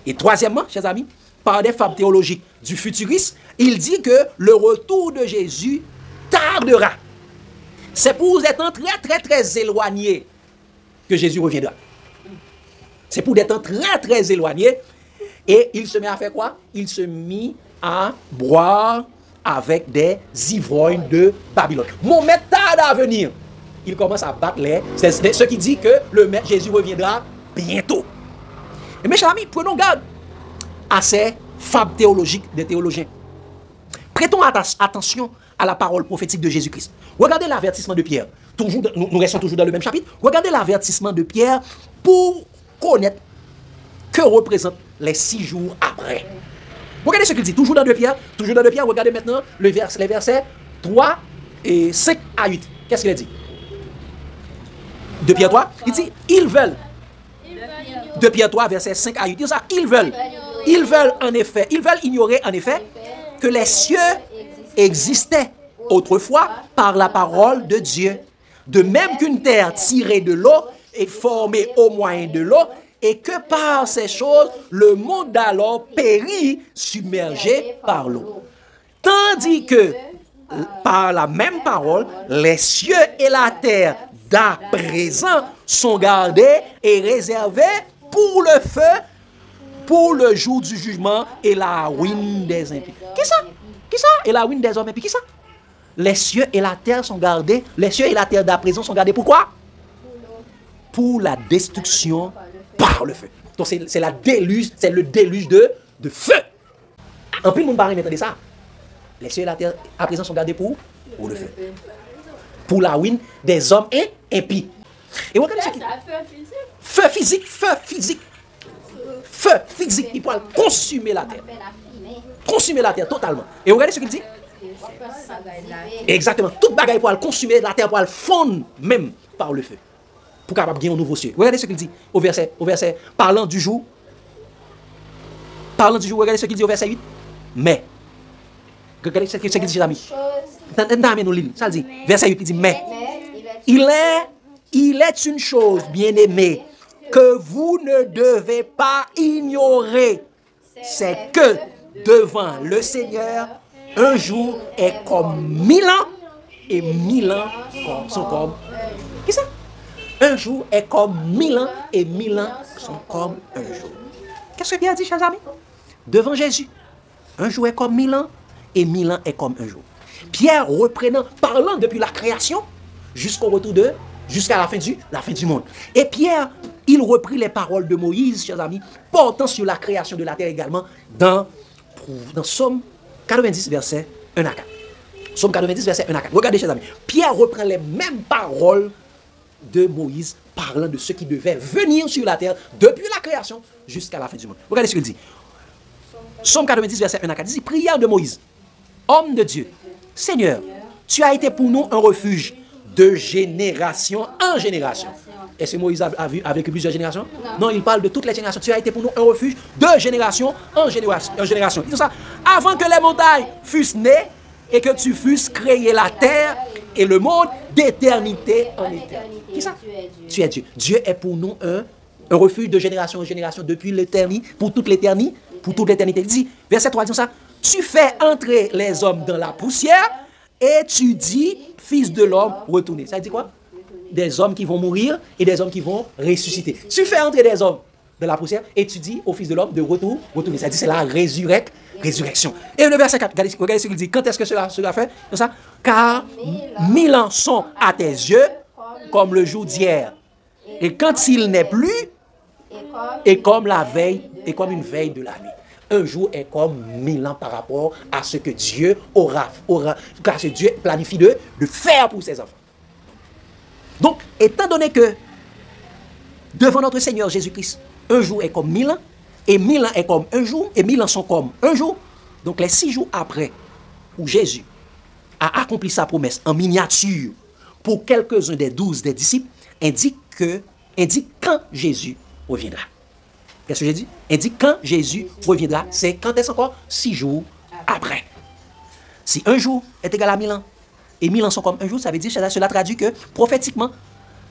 Et troisièmement, chers amis, par des fables théologiques du futurisme, il dit que le retour de Jésus tardera. C'est pour des temps très, très, très éloignés que Jésus reviendra. C'est pour des temps très, très éloignés. Et il se met à faire quoi? Il se mit à boire avec des ivrognes de Babylone. Mon maître tarde à venir. Il commence à battre c'est ce qui dit que Jésus reviendra bientôt. Et mes chers amis, prenons garde à ces fables théologiques des théologiens. Prêtons attention à la parole prophétique de Jésus-Christ. Regardez l'avertissement de Pierre. Nous restons toujours dans le même chapitre. Regardez l'avertissement de Pierre pour connaître que représentent les 6 jours après. Regardez ce qu'il dit, toujours dans 2 Pierre, regardez maintenant les versets 3 et 5 à 8. Qu'est-ce qu'il a dit? 2 Pierre 3, il dit, ils veulent. 2 Pierre 3, verset 5 à 8, il dit ça, ils veulent ignorer en effet que les cieux existaient autrefois par la parole de Dieu. De même qu'une terre tirée de l'eau est formée au moyen de l'eau, et que par ces choses, le monde d'alors périt, submergé par l'eau. Tandis que, par la même parole, les cieux et la terre d'à présent sont gardés et réservés pour le feu, pour le jour du jugement et la ruine des impies. Qui ça? Et la ruine des hommes impies, qui ça? les cieux et la terre sont gardés. Les cieux et la terre d'à présent sont gardés. Pourquoi? Pour la destruction par le feu. Donc c'est le déluge de feu. En plus, le monde ne peut pas ça. Les cieux et la terre à présent sont gardés pour le feu. Pour la ruine des hommes impies. Et regardez ce qui... Feu physique. Feu physique. Il peut consumer la terre. Consumer la terre totalement. Et regardez ce qu'il dit. Exactement. Toute bagaille pour consumer la terre, pour fondre même par le feu. Pour capable gagner un nouveau ciel. Regardez ce qu'il dit au verset, parlant du jour, regardez ce qu'il dit au verset 8. Mais, regardez ce qu'il dit, amis. Ça dit, verset 8, il dit, mais, il est une chose, bien-aimée, que vous ne devez pas ignorer. C'est que devant le Seigneur, un jour est comme 1000 ans, et 1000 ans sont comme... Qu'est-ce que ça? Un jour est comme 1000 ans, et 1000 ans sont comme un jour. Qu'est-ce que Pierre dit, chers amis? Devant Jésus, un jour est comme 1000 ans, et 1000 ans est comme un jour. Pierre reprenant, parlant depuis la création, jusqu'au retour jusqu'à la fin du monde. Et Pierre, il reprit les paroles de Moïse, chers amis, portant sur la création de la terre également, dans Somme 90, verset 1 à 4. Somme 90, verset 1 à 4. Regardez, chers amis, Pierre reprend les mêmes paroles de Moïse, parlant de ce qui devait venir sur la terre depuis la création jusqu'à la fin du monde. Regardez ce qu'il dit. Somme 90, verset 1 à 4. Il dit, prière de Moïse, homme de Dieu, Seigneur, tu as été pour nous un refuge de génération en génération. Est-ce que Moïse a vécu plusieurs générations? Non, il parle de toutes les générations. Tu as été pour nous un refuge de génération en génération. Il dit ça, avant que les montagnes fussent nées et que tu fusses créé la terre et le monde d'éternité en éternité. Qui ça? Tu es Dieu. Dieu est pour nous un refuge de génération en génération depuis l'éternité, pour toute l'éternité. Il dit, verset 3, dit ça, tu fais entrer les hommes dans la poussière et tu dis, fils de l'homme, retournez. Ça dit quoi? Des hommes qui vont mourir et des hommes qui vont ressusciter. Tu fais entrer des hommes dans la poussière et tu dis au fils de l'homme de retourner. Ça dit, c'est la résurrection. Et le verset 4, regardez ce qu'il dit. Quand est-ce que cela sera fait? Ça, car 1000 ans sont à tes yeux comme le jour d'hier. Et quand il n'est plus, et comme la veille, et comme une veille de la nuit. Un jour est comme 1000 ans par rapport à ce que Dieu aura car ce Dieu planifie de faire pour ses enfants. Donc, étant donné que devant notre Seigneur Jésus-Christ, un jour est comme 1000 ans, et 1000 ans est comme un jour, et 1000 ans sont comme un jour, donc les 6 jours après, où Jésus a accompli sa promesse en miniature pour quelques-uns des 12 des disciples, indique quand Jésus reviendra. Qu'est-ce que j'ai dit? Indique quand Jésus reviendra. C'est quand est-ce encore? 6 jours après. Si un jour est égal à 1000 ans, et 1000 ans sont comme un jour, ça veut dire, cela traduit que prophétiquement,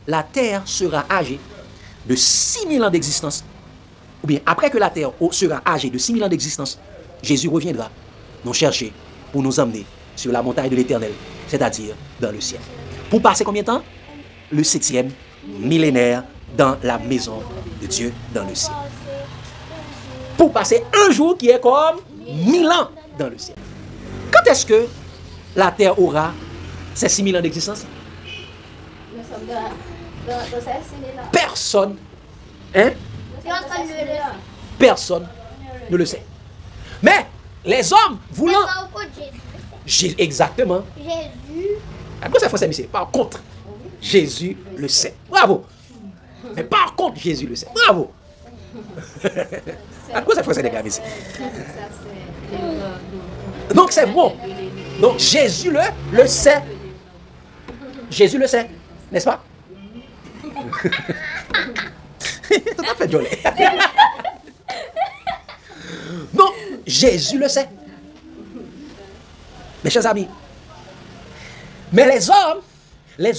la terre sera âgée de 6000 ans d'existence. Ou bien, après que la terre sera âgée de 6000 ans d'existence, Jésus reviendra nous chercher pour nous emmener sur la montagne de l'Éternel, c'est-à-dire dans le ciel. Pour passer combien de temps? Le 7e millénaire dans la maison de Dieu dans le ciel. Pour passer un jour qui est comme 1000 ans dans le ciel. Quand est-ce que la terre aura ces 6000 ans d'existence? Nous sommes dans ces 6000 ans. Personne, personne ne le sait. Mais les hommes voulant... Exactement. Jésus. À quoi ça fait ça, monsieur? Par contre, Jésus le sait. Bravo. Mais par contre, Jésus le sait. Bravo. À quoi ça fait ça, les gars, ici? Donc c'est bon. Donc Jésus le sait. Jésus le sait. N'est-ce pas? Tout à fait joli. Donc Jésus le sait. Mes chers amis. Mais les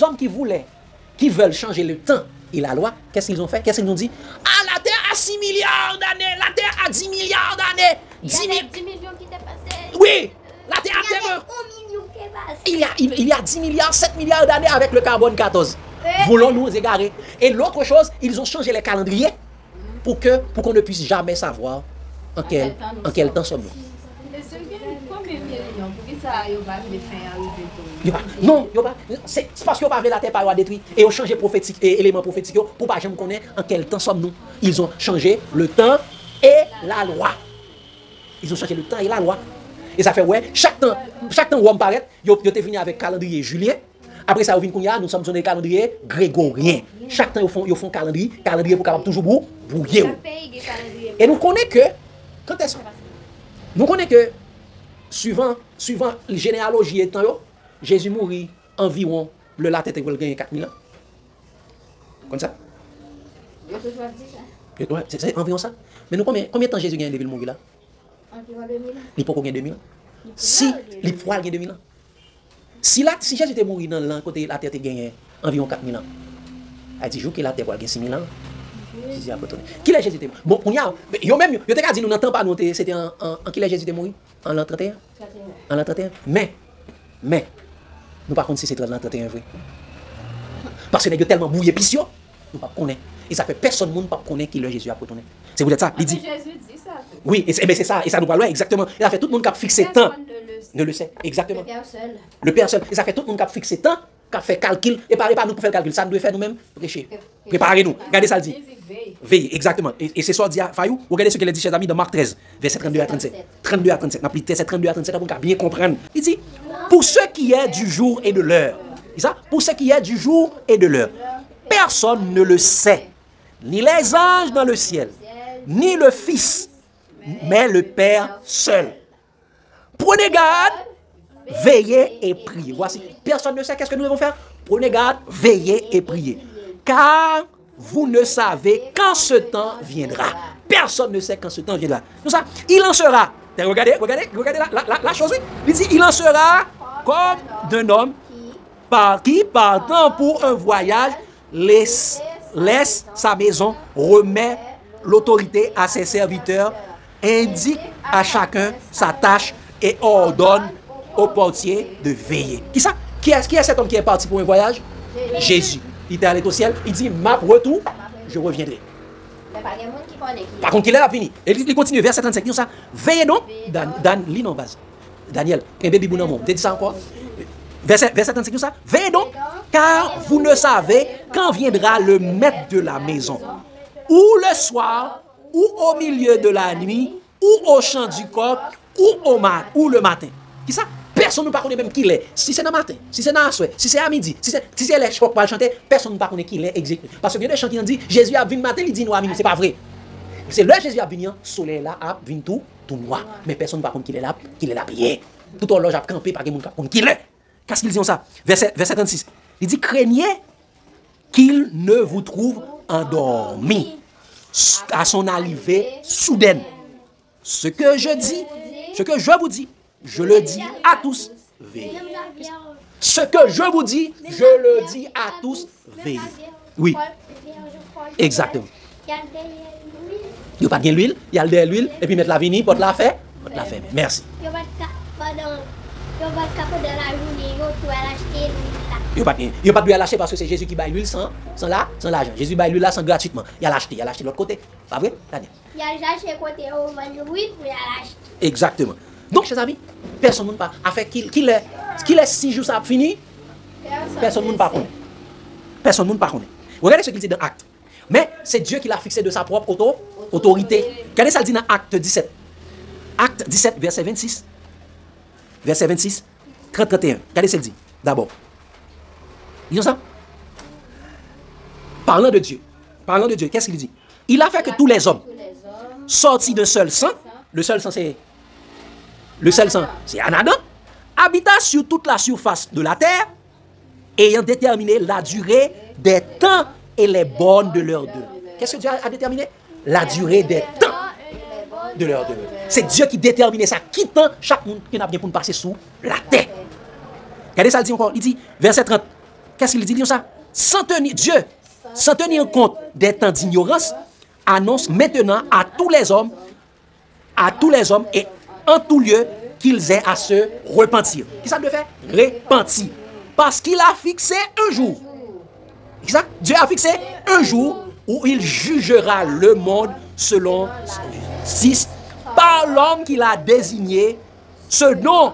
hommes qui veulent changer le temps et la loi, qu'est-ce qu'ils ont fait? Qu'est-ce qu'ils nous ont dit? Ah, la terre a 6 milliards d'années, la terre a 10 milliards d'années. 10 millions qui étaient passés. Oui, la terre a tellement. 1 million qui est passé. Il y a 10 milliards, 7 milliards d'années avec le carbone 14. Voulons nous égarer. Et l'autre chose, ils ont changé les calendriers pour qu'on ne puisse jamais savoir en quel temps sommes-nous. Et ce qui est combien de millions? Pour que Non, c'est parce que vous pas la terre par détruit et ils ont changé prophétique et éléments prophétiques pour pas jamais connaître en quel temps sommes-nous. Ils ont changé le temps et la loi. Ils ont changé le temps et la loi. Et ça fait ouais, chaque temps où on paraît, ils ont venu avec calendrier julien. Après ça, nous sommes sur le calendrier grégorien. Chaque temps, ils font calendrier pour capable toujours brouiller. Et nous connaissons que, quand est-ce nous connaissons que, suivant la généalogie étant, Jésus mourit environ, le latin était gagné 4000 ans. Comme ça? C'est environ ça. Mais nous, combien de temps Jésus gagne depuis le mourir là? Environ 2000 ans. Il peut gagner 2000 ans. Si, il peut gagner 2000 ans. Si Jésus était mort dans l'an, côté la terre était gagné environ 4000 ans. Elle dit, que la terre va gagner 6000 ans. Qui est Jésus était mort? Bon, on y a, même, yo te dit, nous n'entendons pas, c'était en qui est Jésus était mort? En l'an 31? En l'an 31. Mais, nous par contre, si c'est l'an 31 vrai. Parce que nous avons tellement bouillé pissio, nous ne connaissons pas. Et ça fait personne ne pas connaître qui est Jésus a retourné. C'est vous êtes ça? Il dit. Jésus dit ça. Oui, et c'est ça, et ça nous parle exactement. Et ça fait tout le monde qui a fixé temps. Ne le sait, exactement. Le Père seul. Et ça fait tout le monde qui a fixé temps, qui a fait calcul. Et parlez pas nous pour faire le calcul. Ça nous doit faire nous-mêmes prêcher. Préparez-nous. Regardez ça, le dit. Veillez, exactement. Et c'est ça, dit à Fayou. Regardez ce qu'il a dit, chers amis, dans Marc 13, verset 32 à 37. 32 à 37. N'a plus verset 32 à 37 pour bien comprendre. Il dit, pour ce qui est du jour et de l'heure. Ça, pour ce qui est du jour et de l'heure. Personne ne le sait. Ni les anges dans le ciel, ni le Fils, mais le Père seul. Prenez garde, veillez et priez. Voici, personne ne sait qu'est-ce que nous devons faire. Prenez garde, veillez et priez. Car vous ne savez quand ce temps viendra. Personne ne sait quand ce temps viendra. Tout ça, il en sera. Regardez la chose. Il dit, il en sera comme d'un homme qui partant pour un voyage laisse sa maison, remet l'autorité à ses serviteurs, indique à chacun sa tâche et ordonne au portier de veiller. Qui ça? Qui est cet homme qui est parti pour un voyage? Jésus. Il est allé au ciel, il dit, ma retour, je reviendrai. Par contre, il est venu. Et il continue, verset 35, il dit ça. Veillez donc, lis en base. Daniel, un bébé bounamon, t'as dit ça encore? Verset 35, ça. Veillez donc, car vous ne savez quand viendra le maître de la maison, ou le soir, ou au milieu de la nuit, ou au chant du coq, ou le matin. Qui ça? Personne ne connaît même qui il est. Si c'est dans le matin, si c'est dans la soirée, si c'est à midi, si c'est les chocs pour chanter, personne ne connaît qui il est exactement. Parce que il y a des chants qui ont dit Jésus a venu matin, il dit noir à minuit. C'est pas vrai. C'est le Jésus a venu, soleil là, a venu tout noir. Mais personne ne connaît qui il est là, payé. Tout au loge a campé, par quelqu'un qui qui il est. Qu'est-ce qu'ils disent ça? Verset 36. Il dit craignez qu'il ne vous trouve endormi à son arrivée soudaine. Ce que je vous dis, je le dis à tous, veillez. Ce que je vous dis, je le dis à tous, veillez. Oui, exactement. Il n'y a pas de l'huile, il y a de l'huile, et puis mettre la vanille, porte la fée. Merci. Il n'y a pas de l'acheter parce que c'est Jésus qui baille l'huile sans l'argent. Jésus baille l'huile là sans gratuitement. Il a l'acheté de l'autre côté. Pas vrai, Daniel? Il a acheté côté où l'huile, mais il a acheté. Exactement. Donc, chers amis, personne ne pas. Afin qu'il est 6 jours, ça a fini. Personne ne pas connaît. Personne ne pas connaît. Regardez ce qu'il dit dans Acte. Mais c'est Dieu qui l'a fixé de sa propre autorité. Regardez ça, il dit dans Acte 17. Acte 17, verset 26. Verset 26, 30-31. Regardez ce qu'il dit. D'abord. Disons ça. Parlant de Dieu, qu'est-ce qu'il dit? Il a fait que tous les hommes sortis d'un seul sang, le seul sang c'est un Adam, habita sur toute la surface de la terre, ayant déterminé la durée des temps et les bornes de leur demeure. Qu'est-ce que Dieu a déterminé? La durée des temps de leur demeure. C'est Dieu qui détermine ça, quittant chaque monde qui n'a bien pour passer sous la terre. Regardez ça, il dit encore, il dit, verset 30, qu'est-ce qu'il dit? Il dit ça, sans tenir compte des temps d'ignorance, annonce maintenant à tous les hommes et en tout lieu qu'ils aient à se repentir. Qu'est-ce que ça doit faire? Repentir. Parce qu'il a fixé un jour. Dieu a fixé un jour où il jugera le monde selon son justice par l'homme qu'il a désigné, ce dont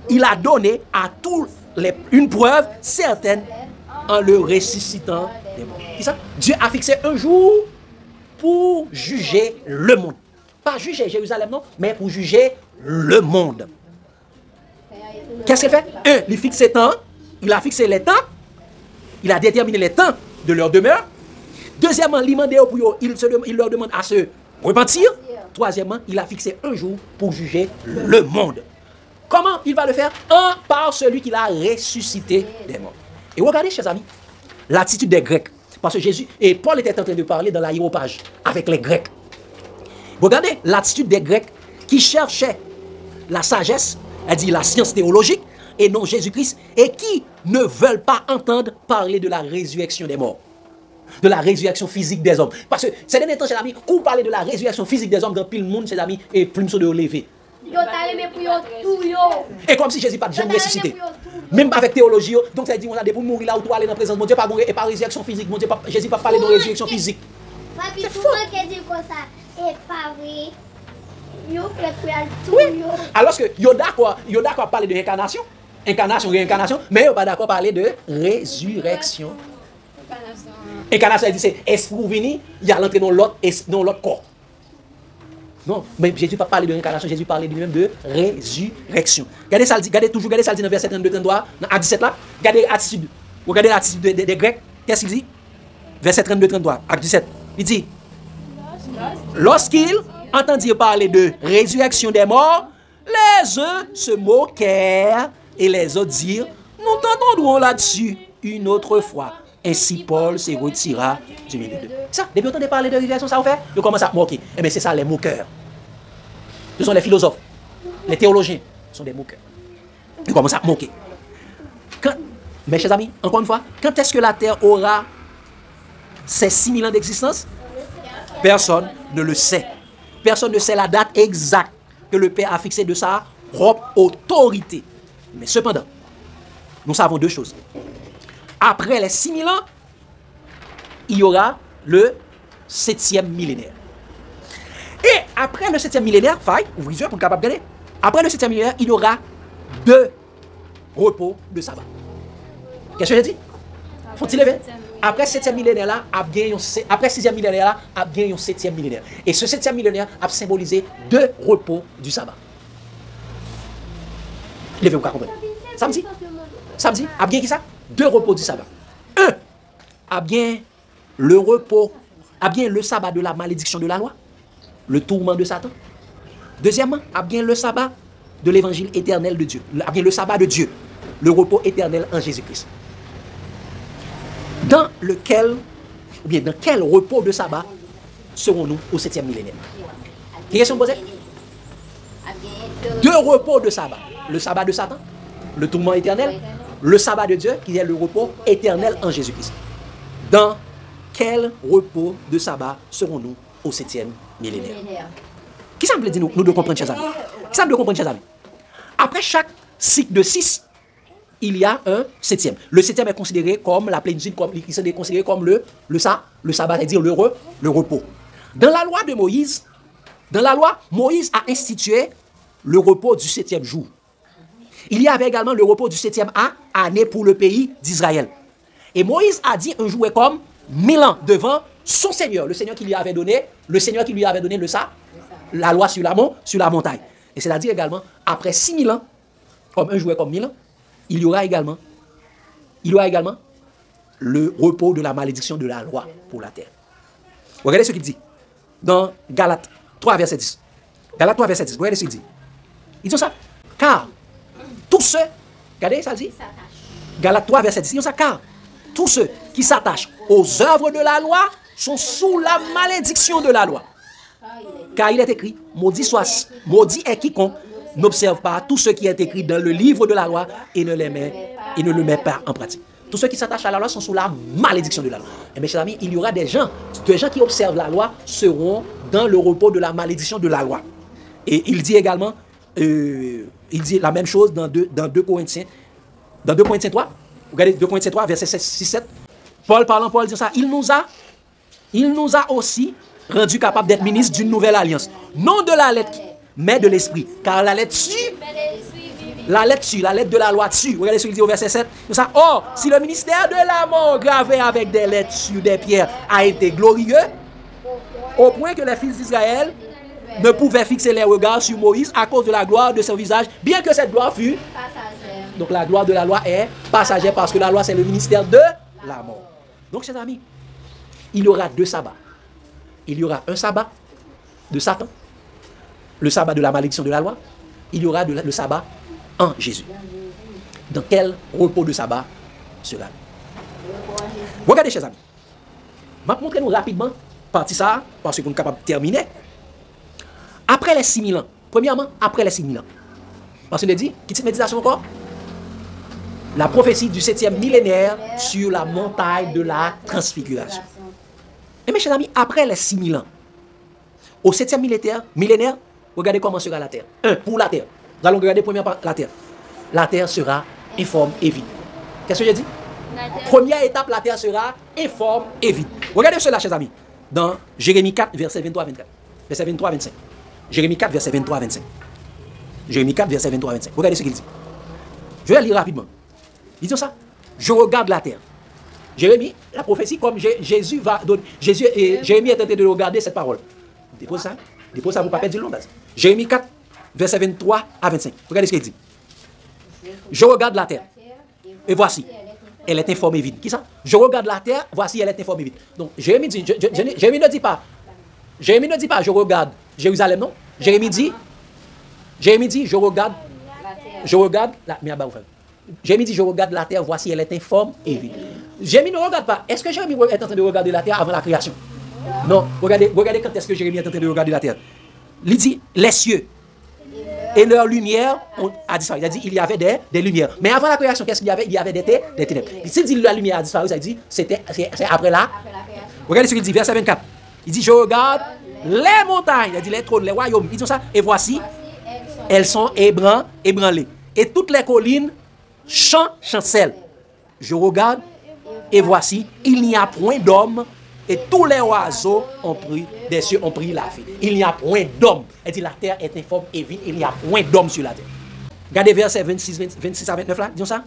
il a donné à tous une preuve certaine en le ressuscitant des morts. C'est ça? Dieu a fixé un jour pour juger le monde. Pas juger Jérusalem, non, mais pour juger le monde. Qu'est-ce qu'il fait? Il fixe les temps, il a fixé les temps, il a déterminé les temps de leur demeure. Deuxièmement, il leur demande à se repentir. Troisièmement, il a fixé un jour pour juger le monde. Comment il va le faire? Par celui qu'il a ressuscité des morts. Et regardez, chers amis, l'attitude des Grecs. Parce que Jésus, et Paul était en train de parler dans l'aéropage avec les Grecs. Regardez l'attitude des Grecs qui cherchaient la sagesse, elle dit la science théologique, et non Jésus-Christ, et qui ne veulent pas entendre parler de la résurrection des morts, de la résurrection physique des hommes. Parce que ces derniers temps, chers amis, quand vous parlez de la résurrection physique des hommes, dans pile le monde, chers amis, et plus de lever. Et comme si Jésus n'a pas jamais ressuscité. Même avec théologie, donc ça dit on a des pour mourir là où tu aller dans la présence de mon Dieu, pas mourir et pas résurrection physique. Mon Dieu, Jésus pas parler de résurrection physique. C'est faux. Et pas vrai. Oui. Alors que yo d'accord parler de incarnation, réincarnation, mais yo pas d'accord parler de résurrection. Incarnation, elle dit c'est esprit venu, il y a l'entrée dans l'autre corps. Non, mais Jésus pas parlé de réincarnation, Jésus parlait lui-même de résurrection. Regardez ça, regardez ça dit dans verset 32-33, à 17 là, regardez l'attitude des Grecs, qu'est-ce qu'il dit? Verset 32-33, à 17, il dit, lorsqu'il entendit parler de résurrection des morts, les uns se moquèrent et les autres dirent, nous t'entendrons là-dessus une autre fois. Ainsi Paul se retira du milieu d'eux. Ça, depuis on entend parler de résurrection, ça vous fait? Ils commencent à moquer. Eh bien c'est ça les moqueurs. Ce sont les philosophes, les théologiens, ce sont des moqueurs. Ils commencent à moquer. Mes chers amis, encore une fois, quand est-ce que la terre aura ses 6000 ans d'existence? Personne ne le sait. Personne ne sait la date exacte que le Père a fixée de sa propre autorité. Mais cependant, nous savons deux choses. Après les 6000 ans, il y aura le 7e millénaire. Et après le 7e millénaire, ouvrez les yeux pour être capable de regarder. Après le 7e millénaire, il y aura 2 repos de sabbat. Qu'est-ce que j'ai dit? Faut-il lever? Après 7e millénaire là, après 6e millénaire là, a bien un 7e millénaire. Et ce 7e millénaire a symbolisé 2 repos du sabbat. Levez-vous, comprenez? Samedi, a bien qui ça? 2 repos du sabbat. 1, a bien le repos, a bien le sabbat de la malédiction de la loi, le tourment de Satan. Deuxièmement, a bien le sabbat de l'évangile éternel de Dieu, a bien le sabbat de Dieu, le repos éternel en Jésus-Christ. Dans quel repos de sabbat serons-nous au 7e millénaire? Quelle question posée? 2 repos de sabbat. Le sabbat de Satan, le tourment éternel, le sabbat de Dieu qui est le repos éternel en Jésus-Christ. Dans quel repos de sabbat serons-nous au 7e millénaire? Qui ça me dit nous devons comprendre, chers amis? Qui ça me comprendre, chers amis? Après chaque cycle de 6, il y a un 7e. Le 7e est considéré comme la plénitude, qui est considéré comme le sabbat, c'est-à-dire le repos. Dans la loi de Moïse, Moïse a institué le repos du 7e jour. Il y avait également le repos du 7e année pour le pays d'Israël. Et Moïse a dit un jour comme 1000 ans devant son Seigneur, le Seigneur qui lui avait donné, la loi sur la montagne. Et c'est-à-dire également, après 6000 ans, comme un jour comme 1000 ans, il y aura également le repos de la malédiction de la loi pour la terre. Regardez ce qu'il dit dans Galates 3, verset 10. Galates 3, verset 10. Regardez ce qu'il dit. Il dit ça. Car tous ceux, regardez ça dit. Galates 3, verset 10. Il dit ça. Car tous ceux qui s'attachent aux œuvres de la loi sont sous la malédiction de la loi. Car il est écrit, maudit est quiconque n'observe pas tout ce qui est écrit dans le livre de la loi et ne le met pas en pratique. Tous ceux qui s'attachent à la loi sont sous la malédiction de la loi. Et mes chers amis, il y aura des gens qui observent la loi seront dans le repos de la malédiction de la loi. Et il dit également, il dit la même chose dans 2 Corinthiens 3. Regardez 2 Corinthiens 3, verset 6-7. Paul dit ça. Il nous a aussi rendu capable d'être ministre d'une nouvelle alliance. Non de la lettre, mais de l'esprit. Car la lettre tue, La lettre de la loi dessus. Regardez ce qu'il dit au verset 7. Ça, or, si le ministère de la mort gravé avec des lettres sur des pierres a été glorieux, au point que les fils d'Israël ne pouvaient fixer les regards sur Moïse à cause de la gloire de son visage, bien que cette gloire fût passagère. Donc la gloire de la loi est passagère parce que la loi c'est le ministère de la mort. Donc chers amis, il y aura 2 sabbats. Il y aura un sabbat de Satan, le sabbat de la malédiction de la loi. Il y aura le sabbat en Jésus. Dans quel repos de sabbat sera? Regardez chers amis. Je vais vous montrer rapidement partie ça parce qu'on est capable de terminer. Après les 6000 ans, premièrement, après les 6000 ans. Parce qu'il dit, qui dit méditation encore? La prophétie du 7e millénaire sur la montagne de la transfiguration. Et mes chers amis, après les 6000 ans, au 7e millénaire, regardez comment sera la terre. Pour la terre. Nous allons regarder premièrement la terre. La terre sera informe et vide. Qu'est-ce que j'ai dit? Première étape, la terre sera informe et vide. Regardez cela, chers amis. Dans Jérémie 4, verset 23 à 24. Verset 23 à 25. Jérémie 4, verset 23 à 25. Jérémie 4, verset 23 à 25. Regardez ce qu'il dit. Je vais lire rapidement. Il dit ça. Je regarde la terre. Jérémie, la prophétie, comme Jésus va donner. Jérémie est en train de regarder cette parole. Dépose ça pour ne pas perdre du long. Jérémie 4, verset 23 à 25. Regardez ce qu'il dit. Je regarde la terre. Et voici. Elle est informe et vide. Qui ça? Je regarde la terre, voici, elle est informe et vide. Donc, Jérémie dit, Jérémie ne dit pas, je regarde Jérusalem, non? Jérémie dit, je regarde la Jérémie dit, je regarde la terre, voici, elle est informe et vide. Jérémie ne regarde pas. Est-ce que Jérémie est en train de regarder la terre avant la création? Non. Regardez quand est-ce que Jérémie est en train de regarder la terre. Il dit, les cieux et leur lumière a disparu. Il a dit, il y avait des lumières. Mais avant la création, qu'est-ce qu'il y avait? Il y avait des ténèbres. S'il dit, la lumière a disparu, ça dit, c'est après la. Regardez ce qu'il dit, verset 24. Il dit, je regarde les montagnes, il a dit les trônes, les royaumes. Ils disent ça, et voici, elles sont ébranlées. Et toutes les collines chancellent. Je regarde, et voici, il n'y a point d'homme, et tous les oiseaux des cieux ont pris la vie. Il n'y a point d'homme. Elle dit, la terre est informe et vide, il n'y a point d'homme sur la terre. Regardez verset 26 à 29 là, disons ça.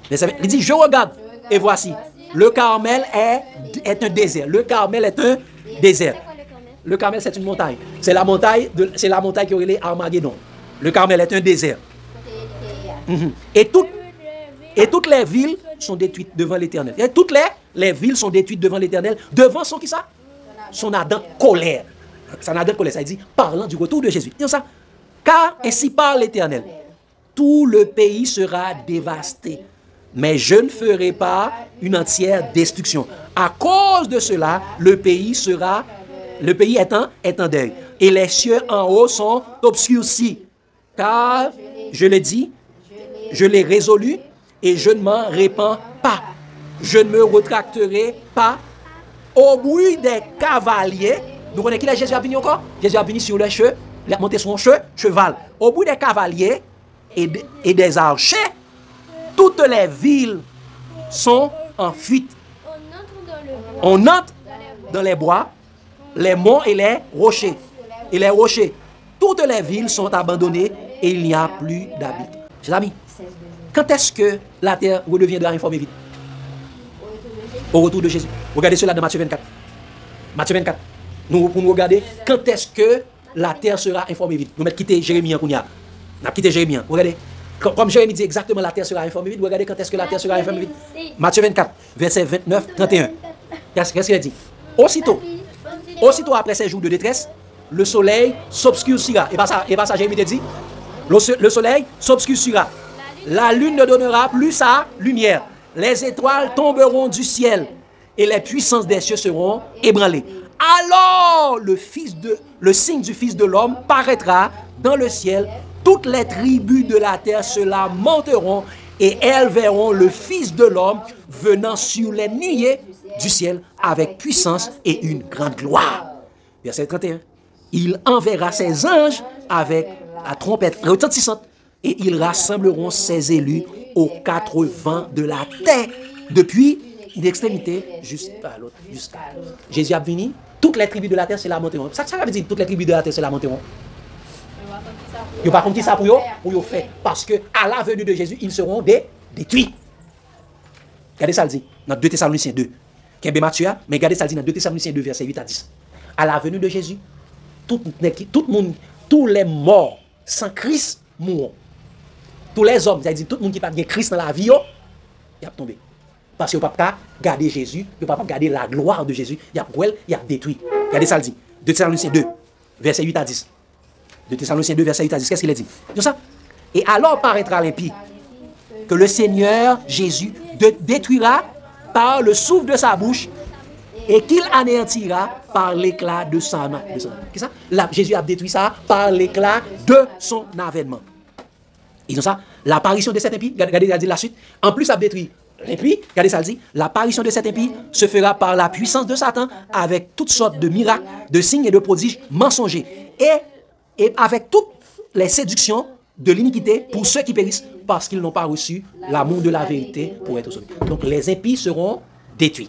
Il dit, je regarde, et voici, le Carmel est un désert. Le Carmel est un désert. Le Carmel, c'est une montagne. C'est la montagne qui aurait les Armageddon. Le Carmel est un désert. Et toutes les villes sont détruites devant l'Éternel. Et toutes les villes sont détruites devant l'Éternel. Devant son qui ça? Son ardente colère. Son ardente colère, ça dit, parlant du retour de Jésus. Disons ça. Car ainsi parle l'Éternel. Tout le pays sera dévasté. Mais je ne ferai pas une entière destruction. À cause de cela, le pays est en deuil. Et les cieux en haut sont obscurcis. Car, je le dis, je l'ai résolu et je ne m'en répands pas. Je ne me retracterai pas. Au bruit des cavaliers, nous connaissons qui là Jésus a venu encore? Jésus a venu sur les chevaux, il a monté son cheval. Au bruit des cavaliers et des archers, toutes les villes sont en fuite. On entre dans les bois, les monts et les rochers. Et les rochers, toutes les villes sont abandonnées et il n'y a plus d'habitants. Chers amis, quand est-ce que la terre redeviendra informe et vide? Au retour de Jésus. Regardez cela dans Matthieu 24. Matthieu 24. Nous regarder quand est-ce que la terre sera informe et vide. Nous mettons quitter Jérémie en Kounia. Nous avons quitté Jérémie. Regardez. Comme Jérémie dit exactement la terre sera informe et vide. Regardez quand est-ce que la terre sera informe et vide. Matthieu 24, verset 29, 31. Qu'est-ce qu'il dit? Aussitôt après ces jours de détresse, le soleil s'obscurcira. Et pas ça Jérémie te dit. Le soleil s'obscurcira. La lune ne donnera plus sa lumière. Les étoiles tomberont du ciel et les puissances des cieux seront ébranlées. Alors le signe du Fils de l'homme paraîtra dans le ciel. Toutes les tribus de la terre se lamenteront et elles verront le Fils de l'homme venant sur les nuées du ciel avec puissance et une grande gloire. Verset 31. Il enverra ses anges avec la trompette retentissante et ils rassembleront ses élus aux 4 vents de la terre, depuis une extrémité jusqu'à l'autre. Jésus a venu, toutes les tribus de la terre se lamenteront. Ça veut dire toutes les tribus de la terre se lamenteront. Ils pas comme qui ça pour eux faire. Parce que à la venue de Jésus, ils seront détruits. Regardez ça le dit dans 2 Thessaloniciens 2. Qui est Matthieu, mais regardez ça le dit dans 2 Thessaloniciens 2, verset 8 à 10. À la venue de Jésus, tout le monde, tous les morts sans Christ mourront. Tous les hommes, c'est-à-dire tout le monde qui n'a pas de Christ dans la vie, il a tombé. Parce qu'il ne peut pas garder Jésus, il ne peut pas garder la gloire de Jésus, il a détruit. Regardez ça le dit. 2 Thessaloniciens 2, verset 8 à 10. 2 Thessaloniciens 2, verset 8 à 10. Qu'est-ce qu'il a dit? C'est ça. Et alors paraîtra l'impie que le Seigneur Jésus détruira par le souffle de sa bouche et qu'il anéantira par l'éclat de sa main. Qu'est-ce que ça? Jésus a détruit ça par l'éclat de son avènement. Ils ont ça. L'apparition de cet impie, regardez la suite. En plus, ça a détruit l'impie. Regardez ça, dit. L'apparition de cet impie se fera par la puissance de Satan avec toutes sortes de miracles, de signes et de prodiges mensongers. Et avec toutes les séductions de l'iniquité pour ceux qui périssent parce qu'ils n'ont pas reçu l'amour de la vérité pour être sauvés. Donc les impies seront détruits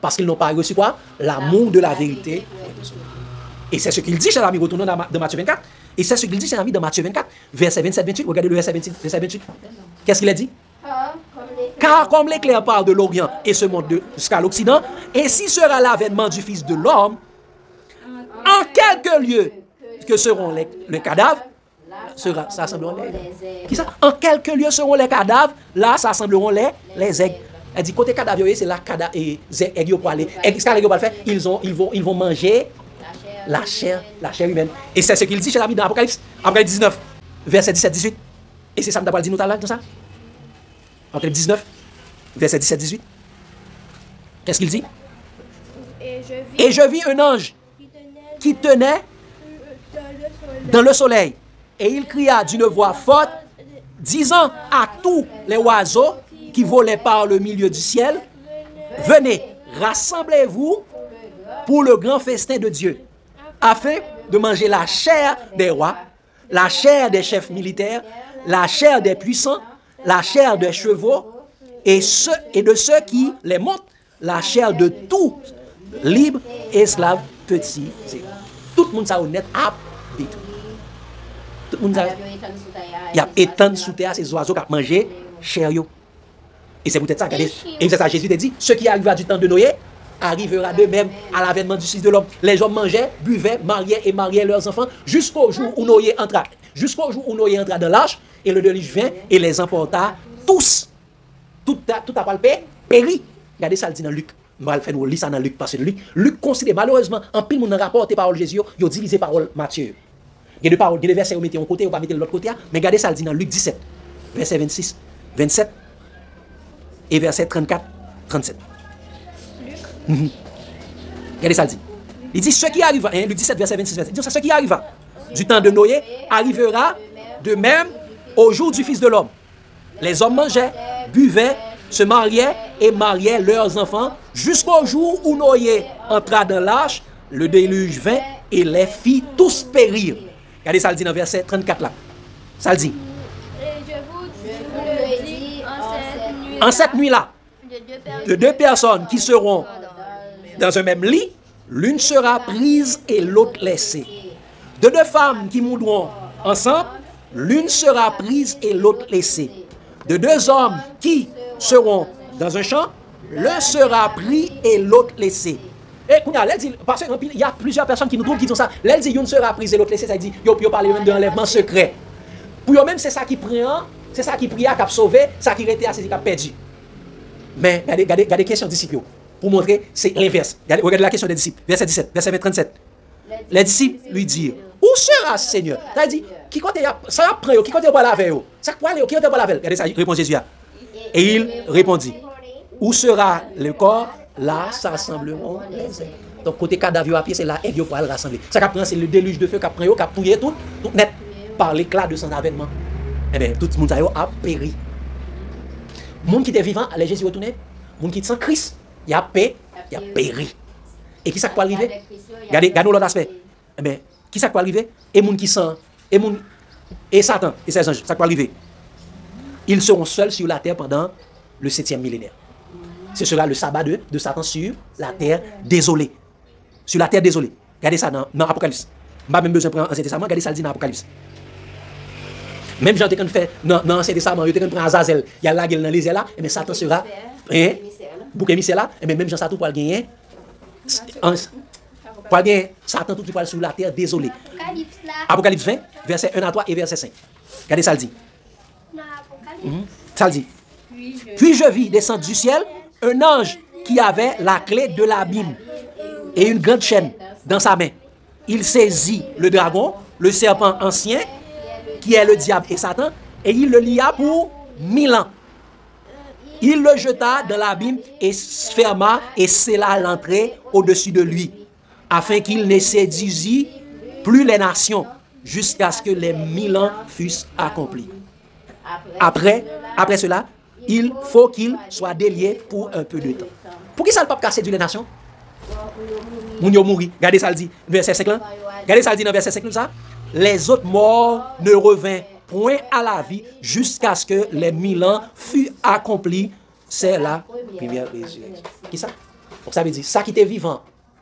parce qu'ils n'ont pas reçu quoi? L'amour de la vérité pour être sauvés. Et c'est ce qu'il dit, chers amis, retournons dans Matthieu 24. Et c'est ce qu'il dit, chers amis, dans Matthieu 24, verset 27-28. Regardez le verset 28. Qu'est-ce qu'il a dit? Car comme l'éclair part de l'Orient et se monte jusqu'à l'Occident, ainsi sera l'avènement du Fils de l'homme. En quelques lieux que seront les cadavres, s'assembleront les... Qui ça? En quelques lieux seront les cadavres, là s'assembleront les aigles. Elle dit, côté cadavre, c'est là et aigles pour aller. Qu'est-ce qu'ils vont faire? Ils vont manger la chair humaine. Et c'est ce qu'il dit chez l'ami dans Apocalypse 19, verset 17-18. Et c'est ça que nous avons dit tout à l'heure, tout ça. Apocalypse 19, verset 17-18. Qu'est-ce qu'il dit? Et je vis un ange qui tenait dans le soleil. Et il cria d'une voix forte, disant à tous les oiseaux qui volaient par le milieu du ciel, venez, rassemblez-vous pour le grand festin de Dieu, afin de manger la chair des rois, la chair des chefs militaires, la chair des puissants, la chair des chevaux, et de ceux qui les montent, la chair de tous, libres, esclaves, petits. Tout le monde ça honnête a détruit. Tout le monde ça. Il y a étendu sous terre ces oiseaux qui ont mangé chair. Et c'est peut-être ça, regardez. Et c'est ça, Jésus a dit, ce qui arrivera du temps de Noé arrivera de même à l'avènement du Fils de l'homme. Les gens mangeaient, buvaient, mariaient leurs enfants jusqu'au jour où Noé entra. Jusqu'au jour où Noé entra dans l'arche et le déluge vint et les emporta tous. Tout a palpé, péri. Regardez ça, le dit dans Luc. Nous allons faire nous lire ça dans Luc parce que Luc considère malheureusement en pile mon rapport des paroles de Jésus, il a divisé parole Matthieu. Il y a deux paroles, il y a des versets où mettez un côté ou pas mettez de l'autre côté, mais regardez ça, le dit dans Luc 17, verset 26, 27 et verset 34, 37. Regardez ça, le dit. Il dit ce qui arriva, Luc 17, verset 26, 27. Il dit ce qui arriva du temps de Noé arrivera de même au jour du Fils de l'homme. Les hommes mangeaient, buvaient, se mariaient et mariaient leurs enfants jusqu'au jour où Noé entra dans l'arche, le déluge vint et les fit tous périr. Regardez ça le dit dans verset 34 là. Ça le dit. Je vous le dis en cette nuit-là, de deux personnes qui seront dans un même lit, l'une sera prise et l'autre laissée. De deux femmes qui mourront ensemble, l'une sera prise et l'autre laissée. De deux hommes qui seront dans un champ, l'un sera pris et l'autre laissé. Et parce qu'il y a plusieurs personnes qui nous trouvent qui disent ça. L'elle dit l'une sera prise et l'autre laissé, ça dit il parle même d'enlèvement secret. Pour eux même c'est ça qui prend, c'est ça qui prie à cap sauvé, ça qui était assez qui a perdu. Mais regardez la question des disciples pour montrer c'est l'inverse. Regardez la question des disciples, verset 17, verset 37. Les disciples lui dirent où sera Seigneur? Ça dit qui côté ça prend qui côté pas laver ça quoi qui côté pas laver? Regardez ça répond Jésus. Et il répondit où sera le corps? Là s'assembleront les aigles. Donc côté cadavre à pied c'est là aigle pour le rassembler. Ça qui prend c'est le déluge de feu qui prend qui a pouillé tout net par l'éclat de son avènement. Eh bien tout le monde a péri. Monde qui était vivant allait Jésus retourner, monde qui est sans Christ, il a péri. Et qui ça peut arriver? Regardez l'autre aspect. Eh bien qui ça peut arriver? Et monde qui sent et Satan et ses anges, ça peut arriver. Ils seront seuls sur la terre pendant le 7e millénaire. Ce sera le sabbat de Satan sur la terre désolée. Sur la terre désolée. Regardez ça dans Apocalypse. Je n'ai pas même besoin de prendre un Ancien Testament. Regardez ça dans Apocalypse. Même Jean te fait dans l'Ancien Testament, il te prend Azazel, il y a la gueule dans les airs là, et bien Satan sera bouc émissaire là, et bien même Jean Satan pour le gagner. Pour le gagner, Satan tout sur la terre, désolé. Apocalypse 20, verset 1 à 3 et verset 5. Regardez ça le dit. Ça le dit. Puis je vis descendre du ciel un ange qui avait la clé de l'abîme et une grande chaîne dans sa main. Il saisit le dragon, le serpent ancien, qui est le diable et Satan, et il le lia pour 1000 ans. Il le jeta dans l'abîme et ferma et scella l'entrée au-dessus de lui, afin qu'il ne séduisit plus les nations, jusqu'à ce que les 1000 ans fussent accomplis. Après cela, il faut qu'il soit délié pour un peu de temps. Pour qui ça ne peut pas séduire les nations? Moun yo mouri. Regardez ça le dit, verset 5 là. Regardez ça le dit dans verset 5 ça. Les autres morts ne revinrent point à la vie jusqu'à ce que les 1000 ans furent accomplis. C'est la première résurrection. Qui ça? Donc ça veut dire, ça qui était vivant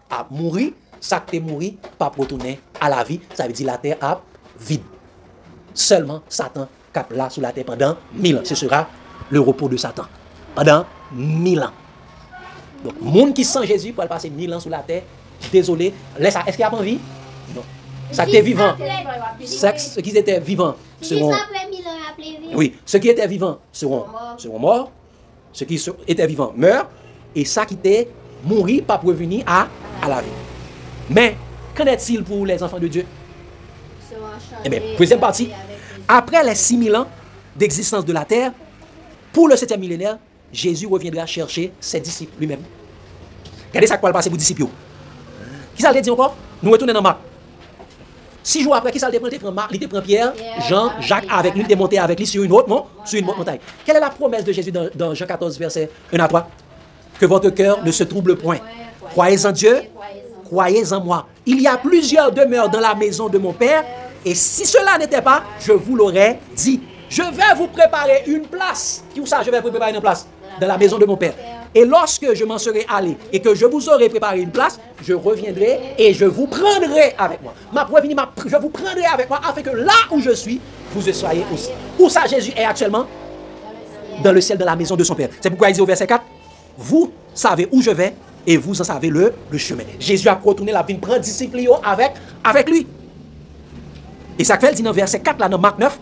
a mouru, ça qui était mouru pas retourner à la vie. Ça veut dire la terre a vide. Seulement Satan cap là sous la terre pendant 1000 ans. Ce sera le repos de Satan. Pendant 1000 ans. Donc, monde qui sans Jésus pour passer 1000 ans sous la terre, désolé, est-ce qu'il y a pas vie? Non. Ça qui est vivant. Ceux qui étaient vivants seront. Oui, ceux qui étaient vivants seront morts. Ceux qui étaient vivants meurent. Et ça qui était mourir, pas revenir à la vie. Mais, qu'en est-il pour les enfants de Dieu? Eh bien, deuxième partie. Après les 6000 ans d'existence de la terre, pour le 7e millénaire, Jésus reviendra chercher ses disciples lui-même. Regardez ça qui va passer pour les disciples. Qui ça le dit encore? Nous retournons dans Marc. 6 jours après, qui ça le prend Marc, il prend Pierre, Jean, Jacques avec lui, il est monté avec lui sur une autre montagne. Quelle est la promesse de Jésus dans Jean 14, verset 1 à 3? Que votre cœur ne se trouble point. Croyez en Dieu, croyez en moi. Il y a plusieurs demeures dans la maison de mon Père, et si cela n'était pas, je vous l'aurais dit. Je vais vous préparer une place. Qui ou ça, je vais vous préparer une place? Dans la maison de mon Père. Et lorsque je m'en serai allé et que je vous aurai préparé une place, je reviendrai et je vous prendrai avec moi. Je vous prendrai avec moi afin que là où je suis, vous y soyez aussi. Où ça Jésus est actuellement? Dans le ciel, dans la maison de son Père. C'est pourquoi il dit au verset 4, vous savez où je vais et vous en savez le chemin. Jésus a retourné la vie, prendre disciples avec lui. Et ça fait dit dans verset 4, là dans Marc 9,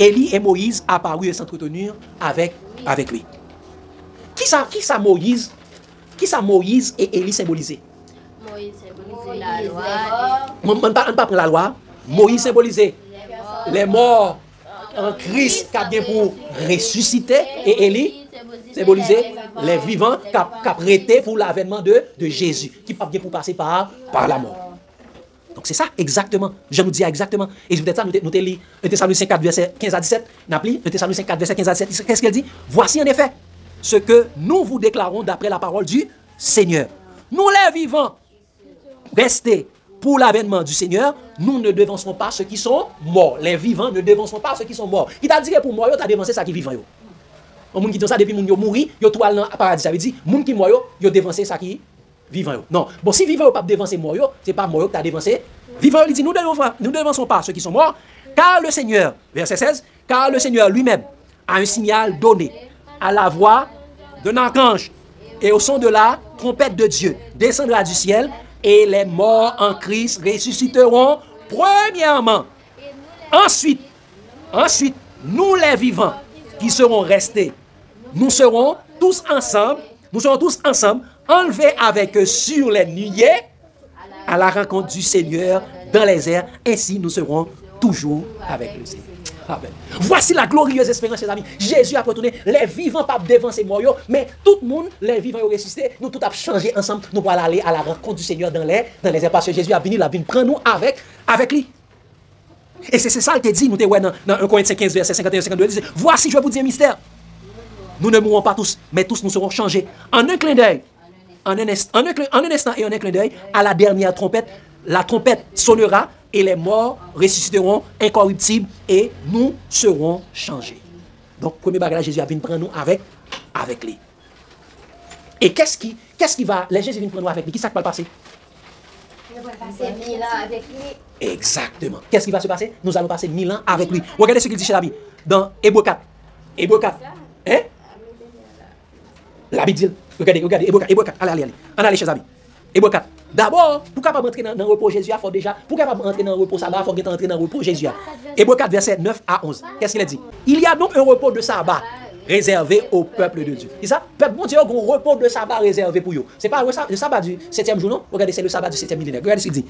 Élie et Moïse apparurent et s'entretenirent avec lui. Qui ça Moïse et Élie symbolisé? Moïse symbolisait la loi. On ne peut pas prendre la loi. Moïse symbolisait les morts en Christ qui a bien pour ressusciter. Et Élie symbolisait les vivants qui a prêté pour l'avènement de Jésus, qui pas bien pour passer par la mort. Donc c'est ça exactement. Je nous dis exactement. Et je vous dis ça, nous te lis Thessaloniciens 4, verset 15 à 17. N'appli Thessaloniciens 4, verset 15 à 17. Qu'est-ce qu'elle dit? Voici en effet ce que nous vous déclarons d'après la parole du Seigneur. Nous les vivants, restés pour l'avènement du Seigneur, nous ne devancerons pas ceux qui sont morts. Les vivants ne devanceront pas ceux qui sont morts. Qui t'a dit que pour mort, tu as devancé ça qui vivant. On qui dit ça depuis que vous mouri, vous avez dans le paradis. Ça veut dire, les gens qui mort, vous avez devancé ça qui vivant. Non, bon, si vivant, vous pas devancer mort, ce n'est pas mort que tu as devancé. Vivant, il dit, nous ne devancerons pas ceux qui sont morts, car le Seigneur, verset 16, car le Seigneur lui-même a un signal donné à la voix d'un archange et au son de la trompette de Dieu descendra du ciel et les morts en Christ ressusciteront premièrement. Ensuite, nous les vivants qui serons restés, nous serons tous ensemble enlevés avec eux sur les nuées à la rencontre du Seigneur dans les airs. Ainsi, nous serons toujours avec le Seigneur. Amen. Voici la glorieuse espérance, chers amis. Jésus a retourné, les vivants pas devant ces morts, mais tout le monde, les vivants ont ressuscité. Nous tout a changé ensemble. Nous allons aller à la rencontre du Seigneur dans les airs parce que Jésus a venu, prendre nous avec lui. Et c'est ça qu'il te dit, nous te dans 1 Corinthiens 15, verset 51-52, il dit, voici, je vais vous dire un mystère. Nous ne mourrons pas tous, mais tous nous serons changés. En un clin d'œil, en un instant et en un clin d'œil, à la dernière trompette, la trompette sonnera et les morts ressusciteront incorruptibles et nous serons changés. Donc, premier bagage, Jésus a venu prendre nous avec lui. Et qu'est-ce qui va, les Jésus vient prendre nous avec lui, qui ça qui va passer? passer 1000 ans avec lui. Exactement. Qu'est-ce qui va se passer? Nous allons passer 1000 ans avec lui. Regardez ce qu'il dit chez la Bible. Dans Hébreux 4. Hébreux 4. Hein? La Bible dit, regardez, Hébreux 4. Allez. On allez chez la Bible. Hébreux 4. D'abord, pour capable entrer dans le repos Jésus, il faut déjà, pour capable entrer dans le repos sabbat, il faut entrer dans le repos Jésus. Hébreux 4, verset 9 à 11. Qu'est-ce qu'il a dit? Il y a donc un repos de sabbat réservé au peuple de Dieu. C'est ça? Peuple, bon Dieu, un repos de sabbat réservé pour eux. C'est pas le sabbat du 7e jour, non? Regardez, c'est le sabbat du 7e millénaire. Regardez ce qu'il dit.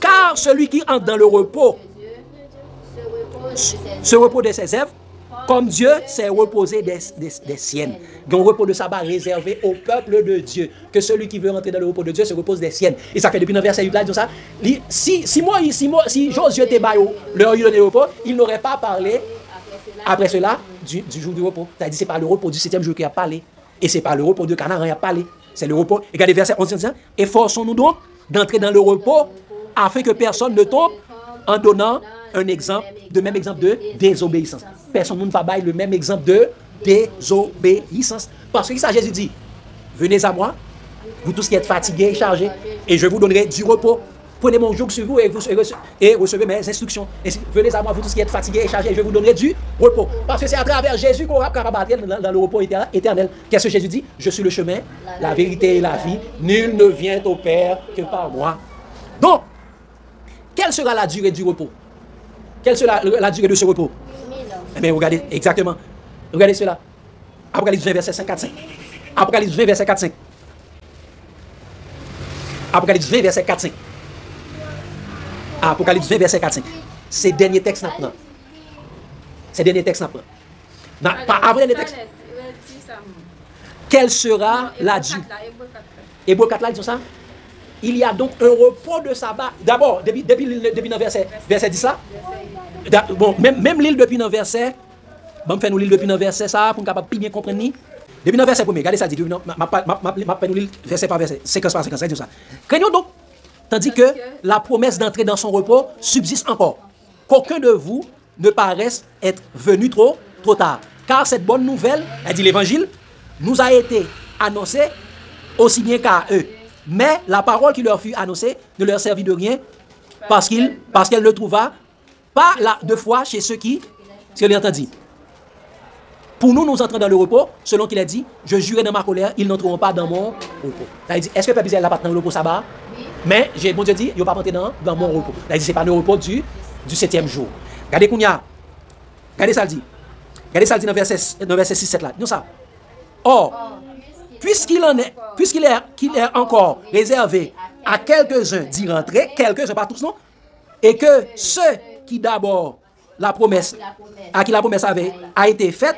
Car celui qui entre dans le repos se repose de ses œuvres, comme Dieu s'est reposé des siennes. Un repos de sabbat réservé au peuple de Dieu. Que celui qui veut rentrer dans le repos de Dieu se repose des siennes. Et ça fait depuis le verset 8 là, il dit ça. Si Josué était baillot, leur eu donné le repos, il n'aurait pas parlé après cela du jour du repos. C'est-à-dire c'est pas le repos du 7e jour qu'il a parlé. Et c'est pas le repos de Canaan qu'il a parlé. C'est le repos. Regardez verset 11. Efforçons-nous donc d'entrer dans le repos afin que personne ne tombe en donnant un exemple, le même exemple de désobéissance. Personne ne va bailler le même exemple de désobéissance. Parce que ça, Jésus dit, venez à moi, vous tous qui êtes fatigués et chargés, et je vous donnerai du repos. Prenez mon joug sur vous et recevez mes instructions. Et venez à moi, vous tous qui êtes fatigués et chargés, et je vous donnerai du repos. Parce que c'est à travers Jésus qu'on va capable dans le repos éternel. Qu'est-ce que Jésus dit? Je suis le chemin, la vérité et la vie. Nul ne vient au Père que par moi. Donc, quelle sera la durée du repos? Quelle sera la durée de ce repos? Eh bien, regardez, exactement. Regardez cela. Apocalypse 20, verset 5-4-5. Apocalypse 20, verset 4-5. Apocalypse 20, verset 4-5. Apocalypse 20, verset 4-5. Ces derniers textes maintenant. Ces derniers textes maintenant. Pas après les textes. Quelle sera la durée? Hébreux 4 là, ils disent ça. Il y a donc un repos de sabbat. D'abord, depuis le verset 10 là. Bon, même l'île depuis le verset. Bon, fait nous l'île depuis le verset ça pour nous capable bien comprendre. Depuis le verset premier, regardez ça dit m'a nous l'île verset par verset, séquence par séquence, tout ça. Craignons donc tandis que la promesse d'entrer dans son repos subsiste encore. Qu'aucun de vous ne paraisse être venu trop tard. Car cette bonne nouvelle, elle dit l'évangile, nous a été annoncée aussi bien qu'à eux. Mais la parole qui leur fut annoncée ne leur servit de rien parce qu'elle ne trouva pas de foi chez ceux qui l'entendent. Pour nous, nous entrons dans le repos, selon qu'il a dit, je jurai dans ma colère, ils n'entreront pas dans mon repos. Il dit, est-ce que le peuple Israël n'a pas dans le repos sabbat? Mais bon Dieu dit, il ne va pas entrer dans mon repos. Il dit, ce n'est pas le repos du 7e jour. Regardez Kounia. Regardez ça le dit. Regardez ça le dit dans verset 6-7 là. Nous ça. Or, puisqu'il est encore réservé à quelques-uns d'y rentrer, quelques-uns, pas tous non, et que ceux qui d'abord à qui la promesse a été faite,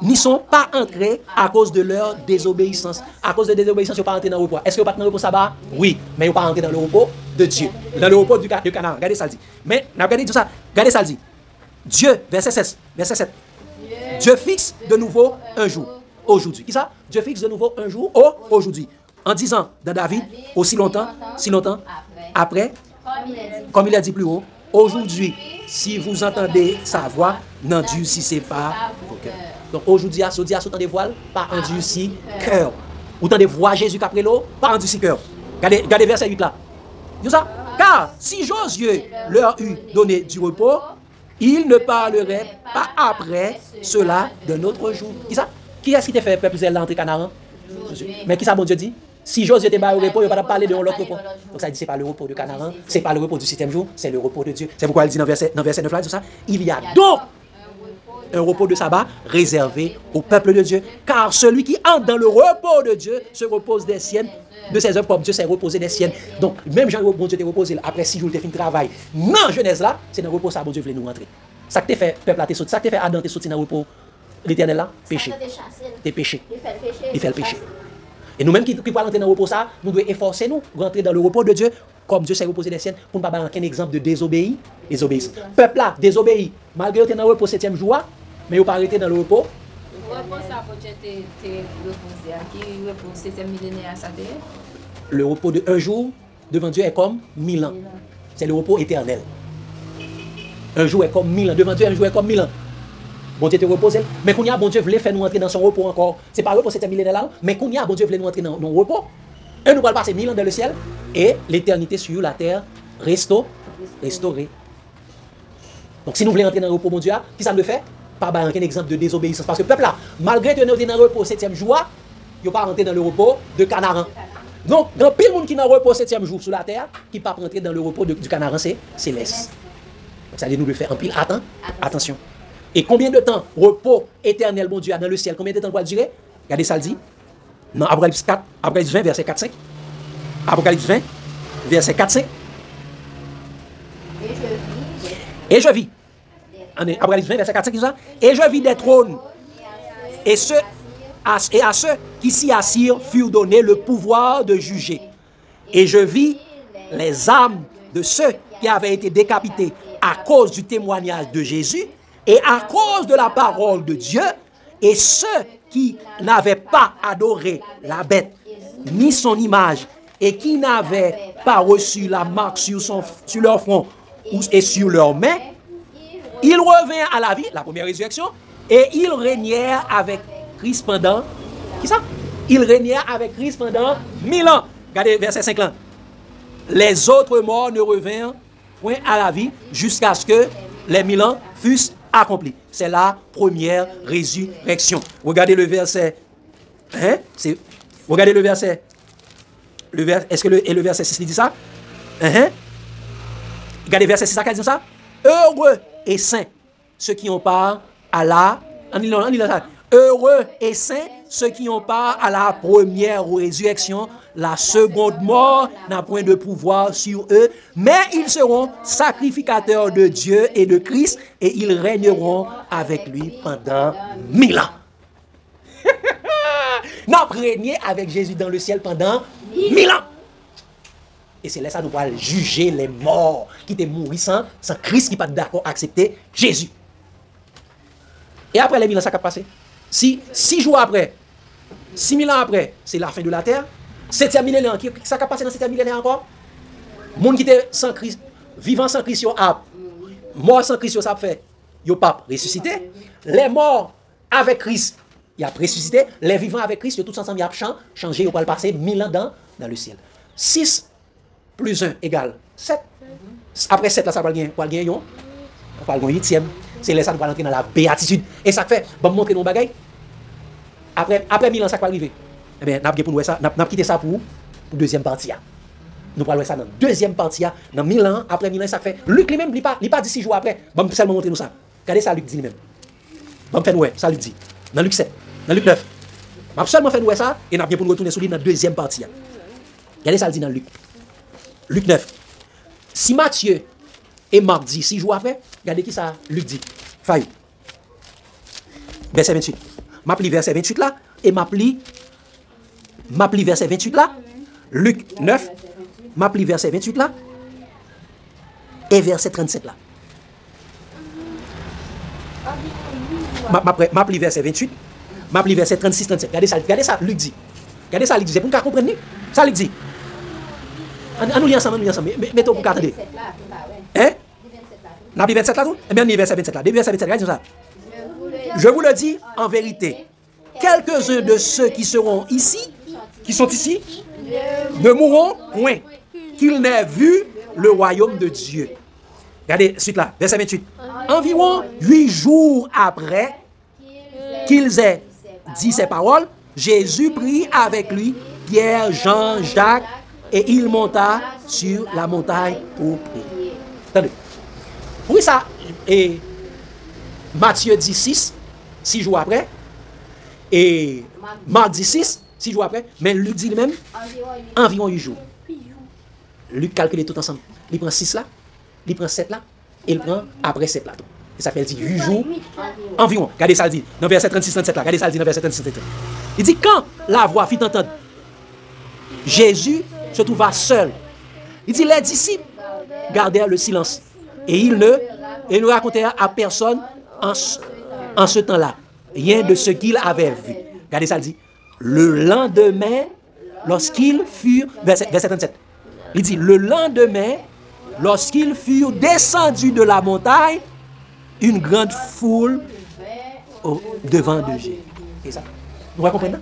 n'y sont pas entrés à cause de leur désobéissance. À cause de désobéissance, ils ne sont pas entrés dans le repos. Est-ce qu'ils ne sont pas dans le repos sabbat? Oui, mais ils ne sont pas entrés dans le repos de Dieu. Dans le repos de Canaan. Regardez ça le dit. Mais, regardez tout ça. Regardez ça le dit. Dieu, verset 7. Dieu fixe de nouveau un jour. Aujourd'hui. Qui ça? Dieu fixe de nouveau un jour aujourd'hui. En disant dans David, aussi longtemps, si longtemps, après, comme il a dit plus haut, aujourd'hui, si vous entendez sa voix, n'endurcissez pas vos cœurs. Donc aujourd'hui, à ce temps des voiles, pas endurci cœur. Vous entendez voir Jésus qu'après l'eau, pas endurci cœur. Regardez verset 8 là. Dis ça. Car si Josué leur eût donné du repos, il ne parlerait pas après cela d'un autre jour. Qui ça? Qui est-ce qui t'a fait peuple Israël l'entrée Canaan? Mais qui ça, bon Dieu dit? Si Josué était au repos, il ne va pas parler de l'autre repos. Donc ça dit, ce n'est pas le repos de Canaan, ce n'est pas le repos du 7e jour, c'est le repos de Dieu. C'est pourquoi il dit dans verset 9 là, ça, il y a donc un repos de sabbat réservé au peuple de Dieu. Car celui qui entre dans le repos de Dieu se repose des siennes, de ses œuvres comme Dieu s'est reposé des siennes. Donc, même Jean, bon Dieu t'est reposé après 6 jours, il fait un travail. Non, Genèse là, c'est dans le repos ça, bon Dieu voulait nous rentrer. Ça que t'es fait, peuple là, t'es sorti. Ça que t'es fait, Adam, t'es sorti dans le repos. L'éternel là, péché. T'es péché. Il fait le péché. Et nous-mêmes qui pouvons rentrer dans le repos ça, nous devons efforcer nous, rentrer dans le repos de Dieu, comme Dieu s'est reposé des siennes, pour ne pas avoir aucun exemple de désobéissance. Peuple là, désobéit, malgré que tu es dans le repos 7e jour, mais vous pas arrêté dans le repos. Le repos de un jour devant Dieu est comme 1000 ans. C'est le repos éternel. Un jour est comme 1000 ans. Devant Dieu, un jour est comme 1000 ans. Bon Dieu te repose. Mais bon Dieu voulait faire nous entrer dans son repos encore. C'est pas le repos 7e millénaire là, mais bon Dieu voulait nous entrer dans le repos. Et nous allons passer 1000 ans dans le ciel et l'éternité sur la terre restaurée. Donc si nous voulons entrer dans le repos, mon Dieu, qui ça nous fait? Pas un exemple de désobéissance. Parce que le peuple là, malgré que nous sommes dans le repos 7e jour, il n'a pas rentré dans le repos de Canaan. Donc, il y a pile de monde qui est dans le repos 7e jour sur la terre, qui ne peut pas rentrer dans le repos du Canaan, c'est céleste. Donc ça veut dire nous le faire en pile. Attention. Et combien de temps repos éternel, mon Dieu, dans le ciel? Combien de temps va durer? Regardez ça le dit. Dans Apocalypse 20, verset 4-5. Apocalypse 20, verset 4-5. Et je vis. Apocalypse 20, verset 4-5, qui ça? Et je vis des trônes. Et à ceux qui s'y assirent furent donnés le pouvoir de juger. Et je vis les âmes de ceux qui avaient été décapités à cause du témoignage de Jésus et à cause de la parole de Dieu, et ceux qui n'avaient pas adoré la bête ni son image et qui n'avaient pas reçu la marque sur leur front et sur leurs mains, ils revinrent à la vie, la première résurrection, et ils régnèrent avec Christ pendant... Qui ça? Ils régnèrent avec Christ pendant 1000 ans. Regardez verset 5 là. Les autres morts ne revinrent point à la vie jusqu'à ce que les 1000 ans fussent accomplis. C'est la première résurrection. Regardez le verset. Regardez le verset. Est-ce que le verset 6 dit ça? Regardez le verset 6 qui dit ça. Heureux et saints ceux qui ont part à la... Heureux et saints ceux qui ont part à la première résurrection. La seconde mort n'a point de pouvoir sur eux, mais ils seront sacrificateurs de Dieu et de Christ, et ils régneront avec lui pendant 1000 ans. Nous avons régné avec Jésus dans le ciel pendant 1000 ans. Et c'est là ça nous allons juger les morts qui étaient morts sans Christ, qui n'est pas d'accord à accepter Jésus. Et après les 1000 ans, ça va passer. Si 6 jours après, 6000 ans après, c'est la fin de la terre. 7e millénaire, ça va passer dans 7e millénaire encore? Les gens qui étaient sans Christ, vivant sans Christ, mort sans Christ, ça fait, ils n'ont pas ressuscité. Les morts avec Christ, ils ont ressuscité. Les vivants avec Christ, tous ensemble, ils ont changé, ils vont passer 1000 ans dans le ciel. 6 plus 1 égale 7. Après 7, là, ça va gagner. On va gagner 8e. C'est là ça nous va entrer dans la béatitude. Et ça fait, bon, montrer nos bagailles. Après 1000 ans, ça va arriver. Eh bien, nous avons quitté ça pour deuxième partie. Nous allons voir ça dans la deuxième partie. Dans 1000 ans, après 1000 ans, ça fait. Luc lui-même, il n'est pas dit 6 jours après. Bon, seulement montrer nous ça. Regardez ça, Luc dit lui-même. Bon, fait nous, ça Luc dit. Dans Luc 7, dans Luc 9. Je vais seulement faire nous ça et nous allons bien pour nous retourner sur lui dans la deuxième partie. Regardez ça, dit dans Luc. Luc 9. Si Matthieu et Marc dit 6 jours après, regardez qui ça, Luc dit. Faille. Verset 28. M'appli verset 28 là, et m'appli verset 28 là. Luc 9. M'appli verset 28 là. Et verset 37 là. M'appli verset 28. M'appli verset 36, 37. Regardez ça, Luc dit. Regardez ça, Luc dit. C'est pour qu'on comprenne. Ça, Luc dit. On nous lit ensemble, mettons pour qu'attendre. Hein? N'appli 27 là tout? Eh bien, verset 27 là. Verset 27, regardez ça. Je vous le dis en vérité, quelques-uns de ceux qui seront ici, qui sont ici, ne mourront point, qu'ils n'aient vu le royaume de Dieu. Regardez, suite là, verset 28. Environ 8 jours après qu'ils aient dit ces paroles, Jésus prit avec lui Pierre, Jean, Jacques, et il monta sur la montagne pour prier. Attendez. Oui, ça, et Matthieu dit 6 jours après, et Marc dit 6 jours après, mais Luc dit lui-même environ 8 jours. Luc calcule tout ensemble. Il prend 6 là, il prend 7 là, et il prend après 7 là. Et ça fait dit 8 jours environ. Regardez ça, dit dans verset 36-37 là. Regardez ça, dit dans verset 36-37. Il dit quand la voix fit entendre, Jésus se trouva seul. Il dit les disciples gardèrent le silence. Et ils ne racontèrent à personne en ce temps-là rien de ce qu'ils avaient vu. Regardez ça, il dit. Le lendemain, lorsqu'ils furent... Verset 37. Il dit, le lendemain, lorsqu'ils furent descendus de la montagne, une grande foule devant de Jésus. C'est ça. Vous comprenez?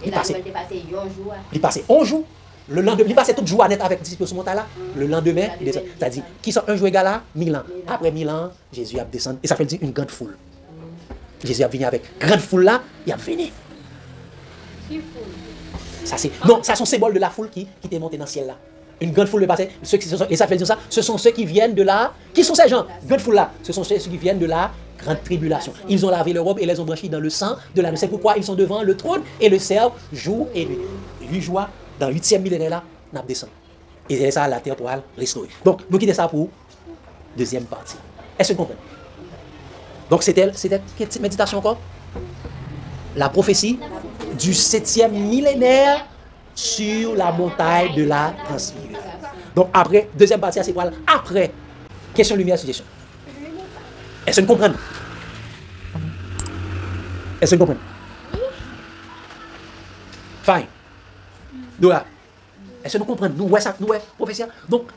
Et là, il va passer un jour. Il passait 11 jours. Le lendemain, il passait tout jour à net avec disciples sur montagne là. Le lendemain, il descend. C'est-à-dire, qui sont un jour égal à 1000 ans. Après 1000 ans, Jésus a descendu. Et ça fait dire une grande foule. Jésus a venu avec grande foule là, il a venu. Ça c'est non, ça sont symbole de la foule qui est montée dans le ciel là. Une grande foule de passés, et ça fait dire ça, ce sont ceux qui viennent de là. Qui sont ces gens? Grande foule là, ce sont ceux qui viennent de la grande tribulation. Ils ont lavé leur robe et les ont blanchis dans le sang de l'agneau. C'est pourquoi ils sont devant le trône et le servent jour et nuit. 8 jours dans le 8e millénaire là, n'a descend. Et c'est ça la terre pour restaurer. Donc nous quittons ça pour deuxième partie. Est-ce que vous comprenez? Donc c'était quelle méditation encore? La prophétie du 7e millénaire sur la montagne de la transfiguration. Donc après, deuxième partie, c'est quoi? Après, question lumière, suggestion. Est-ce que vous comprenez? Est-ce que vous comprenez? Fine. Nous là. Est-ce que nous comprenons? Nous, prophétie. Donc,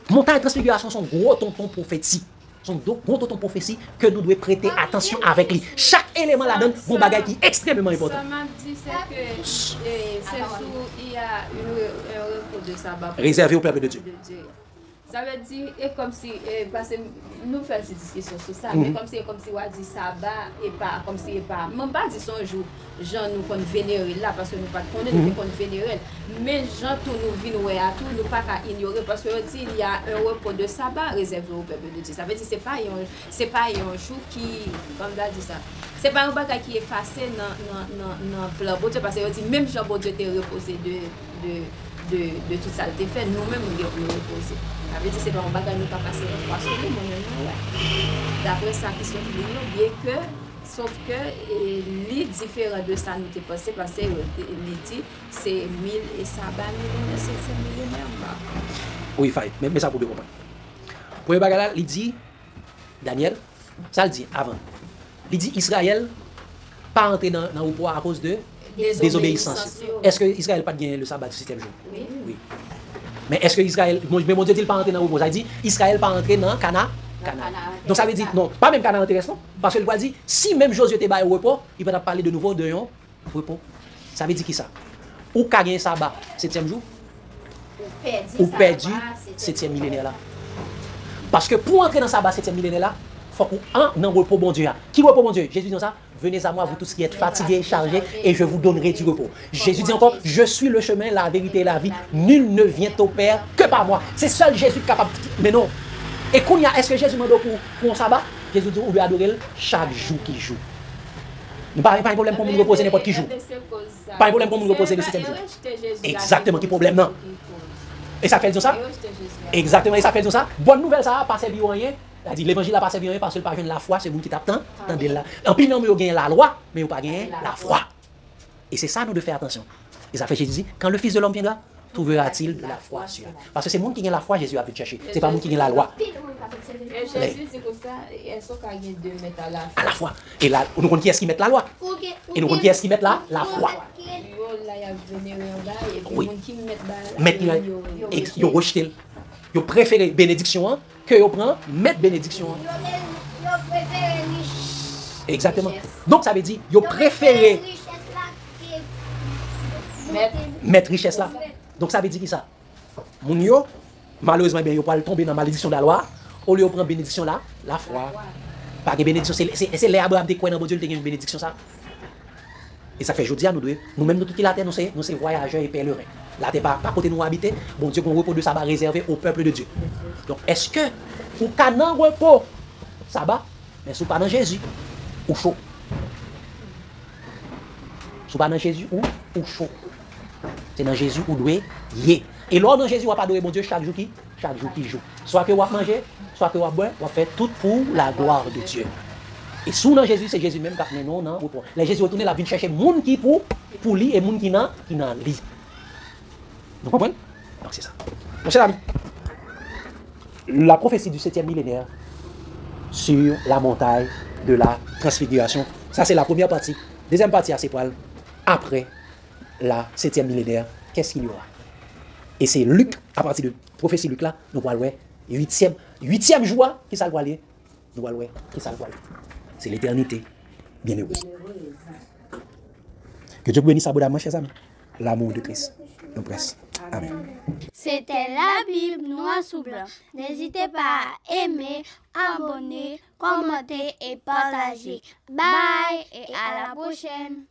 montagne de transfiguration sont gros tontons prophétiques. Sont gros tontons prophétiques que nous devons prêter attention avec lui. Chaque élément là-dedans, mon bagage qui est extrêmement important. Ça m'a dit que c'est il y a un repos de sabbat réservé au peuple de Dieu. Ça veut dire, et comme si, parce que nous faisons cette discussion sur ça, mais comme si on a dit sabbat, et pas, comme si, pas, même pas dit son jour, gens nous qu'on vénérer là, parce que nous pas connaître, nous qu'on vénérer, mais gens tout nous vient à tout, nous pas qu'à ignorer, parce que dit il y a un repos de sabbat réservé au peuple de Dieu. Ça veut dire, c'est pas un jour qui, comme là dit ça, c'est pas un bagage qui est effacé dans le plan de Dieu, parce que dit, même Jean bon Dieu était reposé de tout ça, le fait, nous-mêmes nous devons reposer. Ça veut dire que c'est pas un bagage nous pas passer un fois sur nous, d'après ça qui sont bien que, sauf que les différents de ça nous t'est passé parce que dit c'est 1000 et sabbat millénaire, c'est millénaire. Oui, faille, mais ça pour bien comprendre. Pour le bagage là, il dit, Daniel, ça le dit avant. Il dit Israël pas entrer dans le pouvoir à cause de désobéissance. Est-ce que Israël n'a pas gagné le sabbat du 7e jour? Oui. Mais est-ce que Israël, mon Dieu dit pas entrer dans le repos? Ça dit Israël pas entrer dans Cana. Donc ça veut dire, non, pas même Cana intéressant, parce que le dit, si même Josué était bas au repos, il va parler de nouveau de un repos. Ça veut dire qui ça? Ou qu'a gagné sabbat 7e jour? Ou perdu 7e millénaire là. Parce que pour entrer dans sabbat 7e millénaire là, il faut qu'on dans repos bon Dieu. Qui repos bon Dieu? Jésus dit ça. Venez à moi, vous tous qui êtes fatigués et chargés, et je vous donnerai du repos. Jésus dit encore, je suis le chemin, la vérité et la vie. Nul ne vient au Père que par moi. C'est seul Jésus capable. Mais non. Et est-ce que Jésus m'a dit pour un sabbat? Jésus dit, on doit adorer chaque jour qui joue. Pas un problème pour nous reposer n'importe qui joue. Pas un problème pour nous reposer le 7e jour. Exactement, qui problème non. Et ça fait dire ça? Exactement, et ça fait dire ça. Bonne nouvelle, ça, pas servi rien. C'est-à-dire l'évangile n'a pas servi rien parce que le pas la foi, c'est vous qui t'attend. En plus, non, mais vous gagnez la loi, mais vous pas gagné la foi. Et c'est ça, nous, de faire attention. Et ça fait Jésus dit, quand le Fils de l'homme viendra, trouvera-t-il de la foi sur elle? Parce que c'est le monde qui gagne la foi, Jésus a pu chercher. C'est pas le monde qui gagne la loi. Et Jésus, c'est comme ça, elles sont qu'à gagner 2 mètres à la foi. Et là, nous connaissons qui est-ce qui met la loi. Et nous connaissons qui est-ce qui met la foi. Oui. Ils ont rejeté. Ils ont préféré bénédiction que ils prennent mettre bénédiction. Exactement. Donc ça veut dire ils ont préféré mettre richesse là. Donc ça veut dire qui ça? Mon yo, malheureusement, ils ne pas tomber dans la malédiction de la loi. Au lieu de prendre bénédiction là, la foi. Pas de bénédiction, c'est l'Abraham qui croit dans Dieu, il y a une bénédiction ça. Et ça fait aujourd'hui, nous-mêmes, nous, qui la terre, nous sommes voyageurs et pèlerins. La terre, pas côté nous habiter, bon Dieu, qu'on repos de sabbat réservé au peuple de Dieu. Donc, est-ce que, ou qu'un repos, sabbat, mais sous pas dans Jésus, ou chaud? Sous pas dans Jésus, ou chaud? C'est dans Jésus où doit y. Et lors dans Jésus, on va pas adorer bon Dieu chaque jour qui joue. Soit que on va manger, soit que on va boire, on va faire tout pour la gloire de Dieu. Et sous dans Jésus, c'est Jésus même qui a fait non. Les Jésus retourné la vie chercher monde qui pour lui et monde qui n'a lui. Vous comprenez? Donc c'est ça. Mon cher ami, la prophétie du 7e millénaire sur la montagne de la transfiguration, ça c'est la première partie. Deuxième partie, c'est pour après la 7e millénaire, qu'est-ce qu'il y aura? Et c'est Luc, à partir de prophétie Luc là, nous allons voir 8e joie, qui ça le voit? Nous allons voir qui ça le voit? C'est l'éternité bienheureuse. Que Dieu vous bénisse abondamment, chers amis. L'amour de Christ nous presse. Amen. C'était la Bible noir sous blanc. N'hésitez pas à aimer, abonner, commenter et partager. Bye et à la prochaine.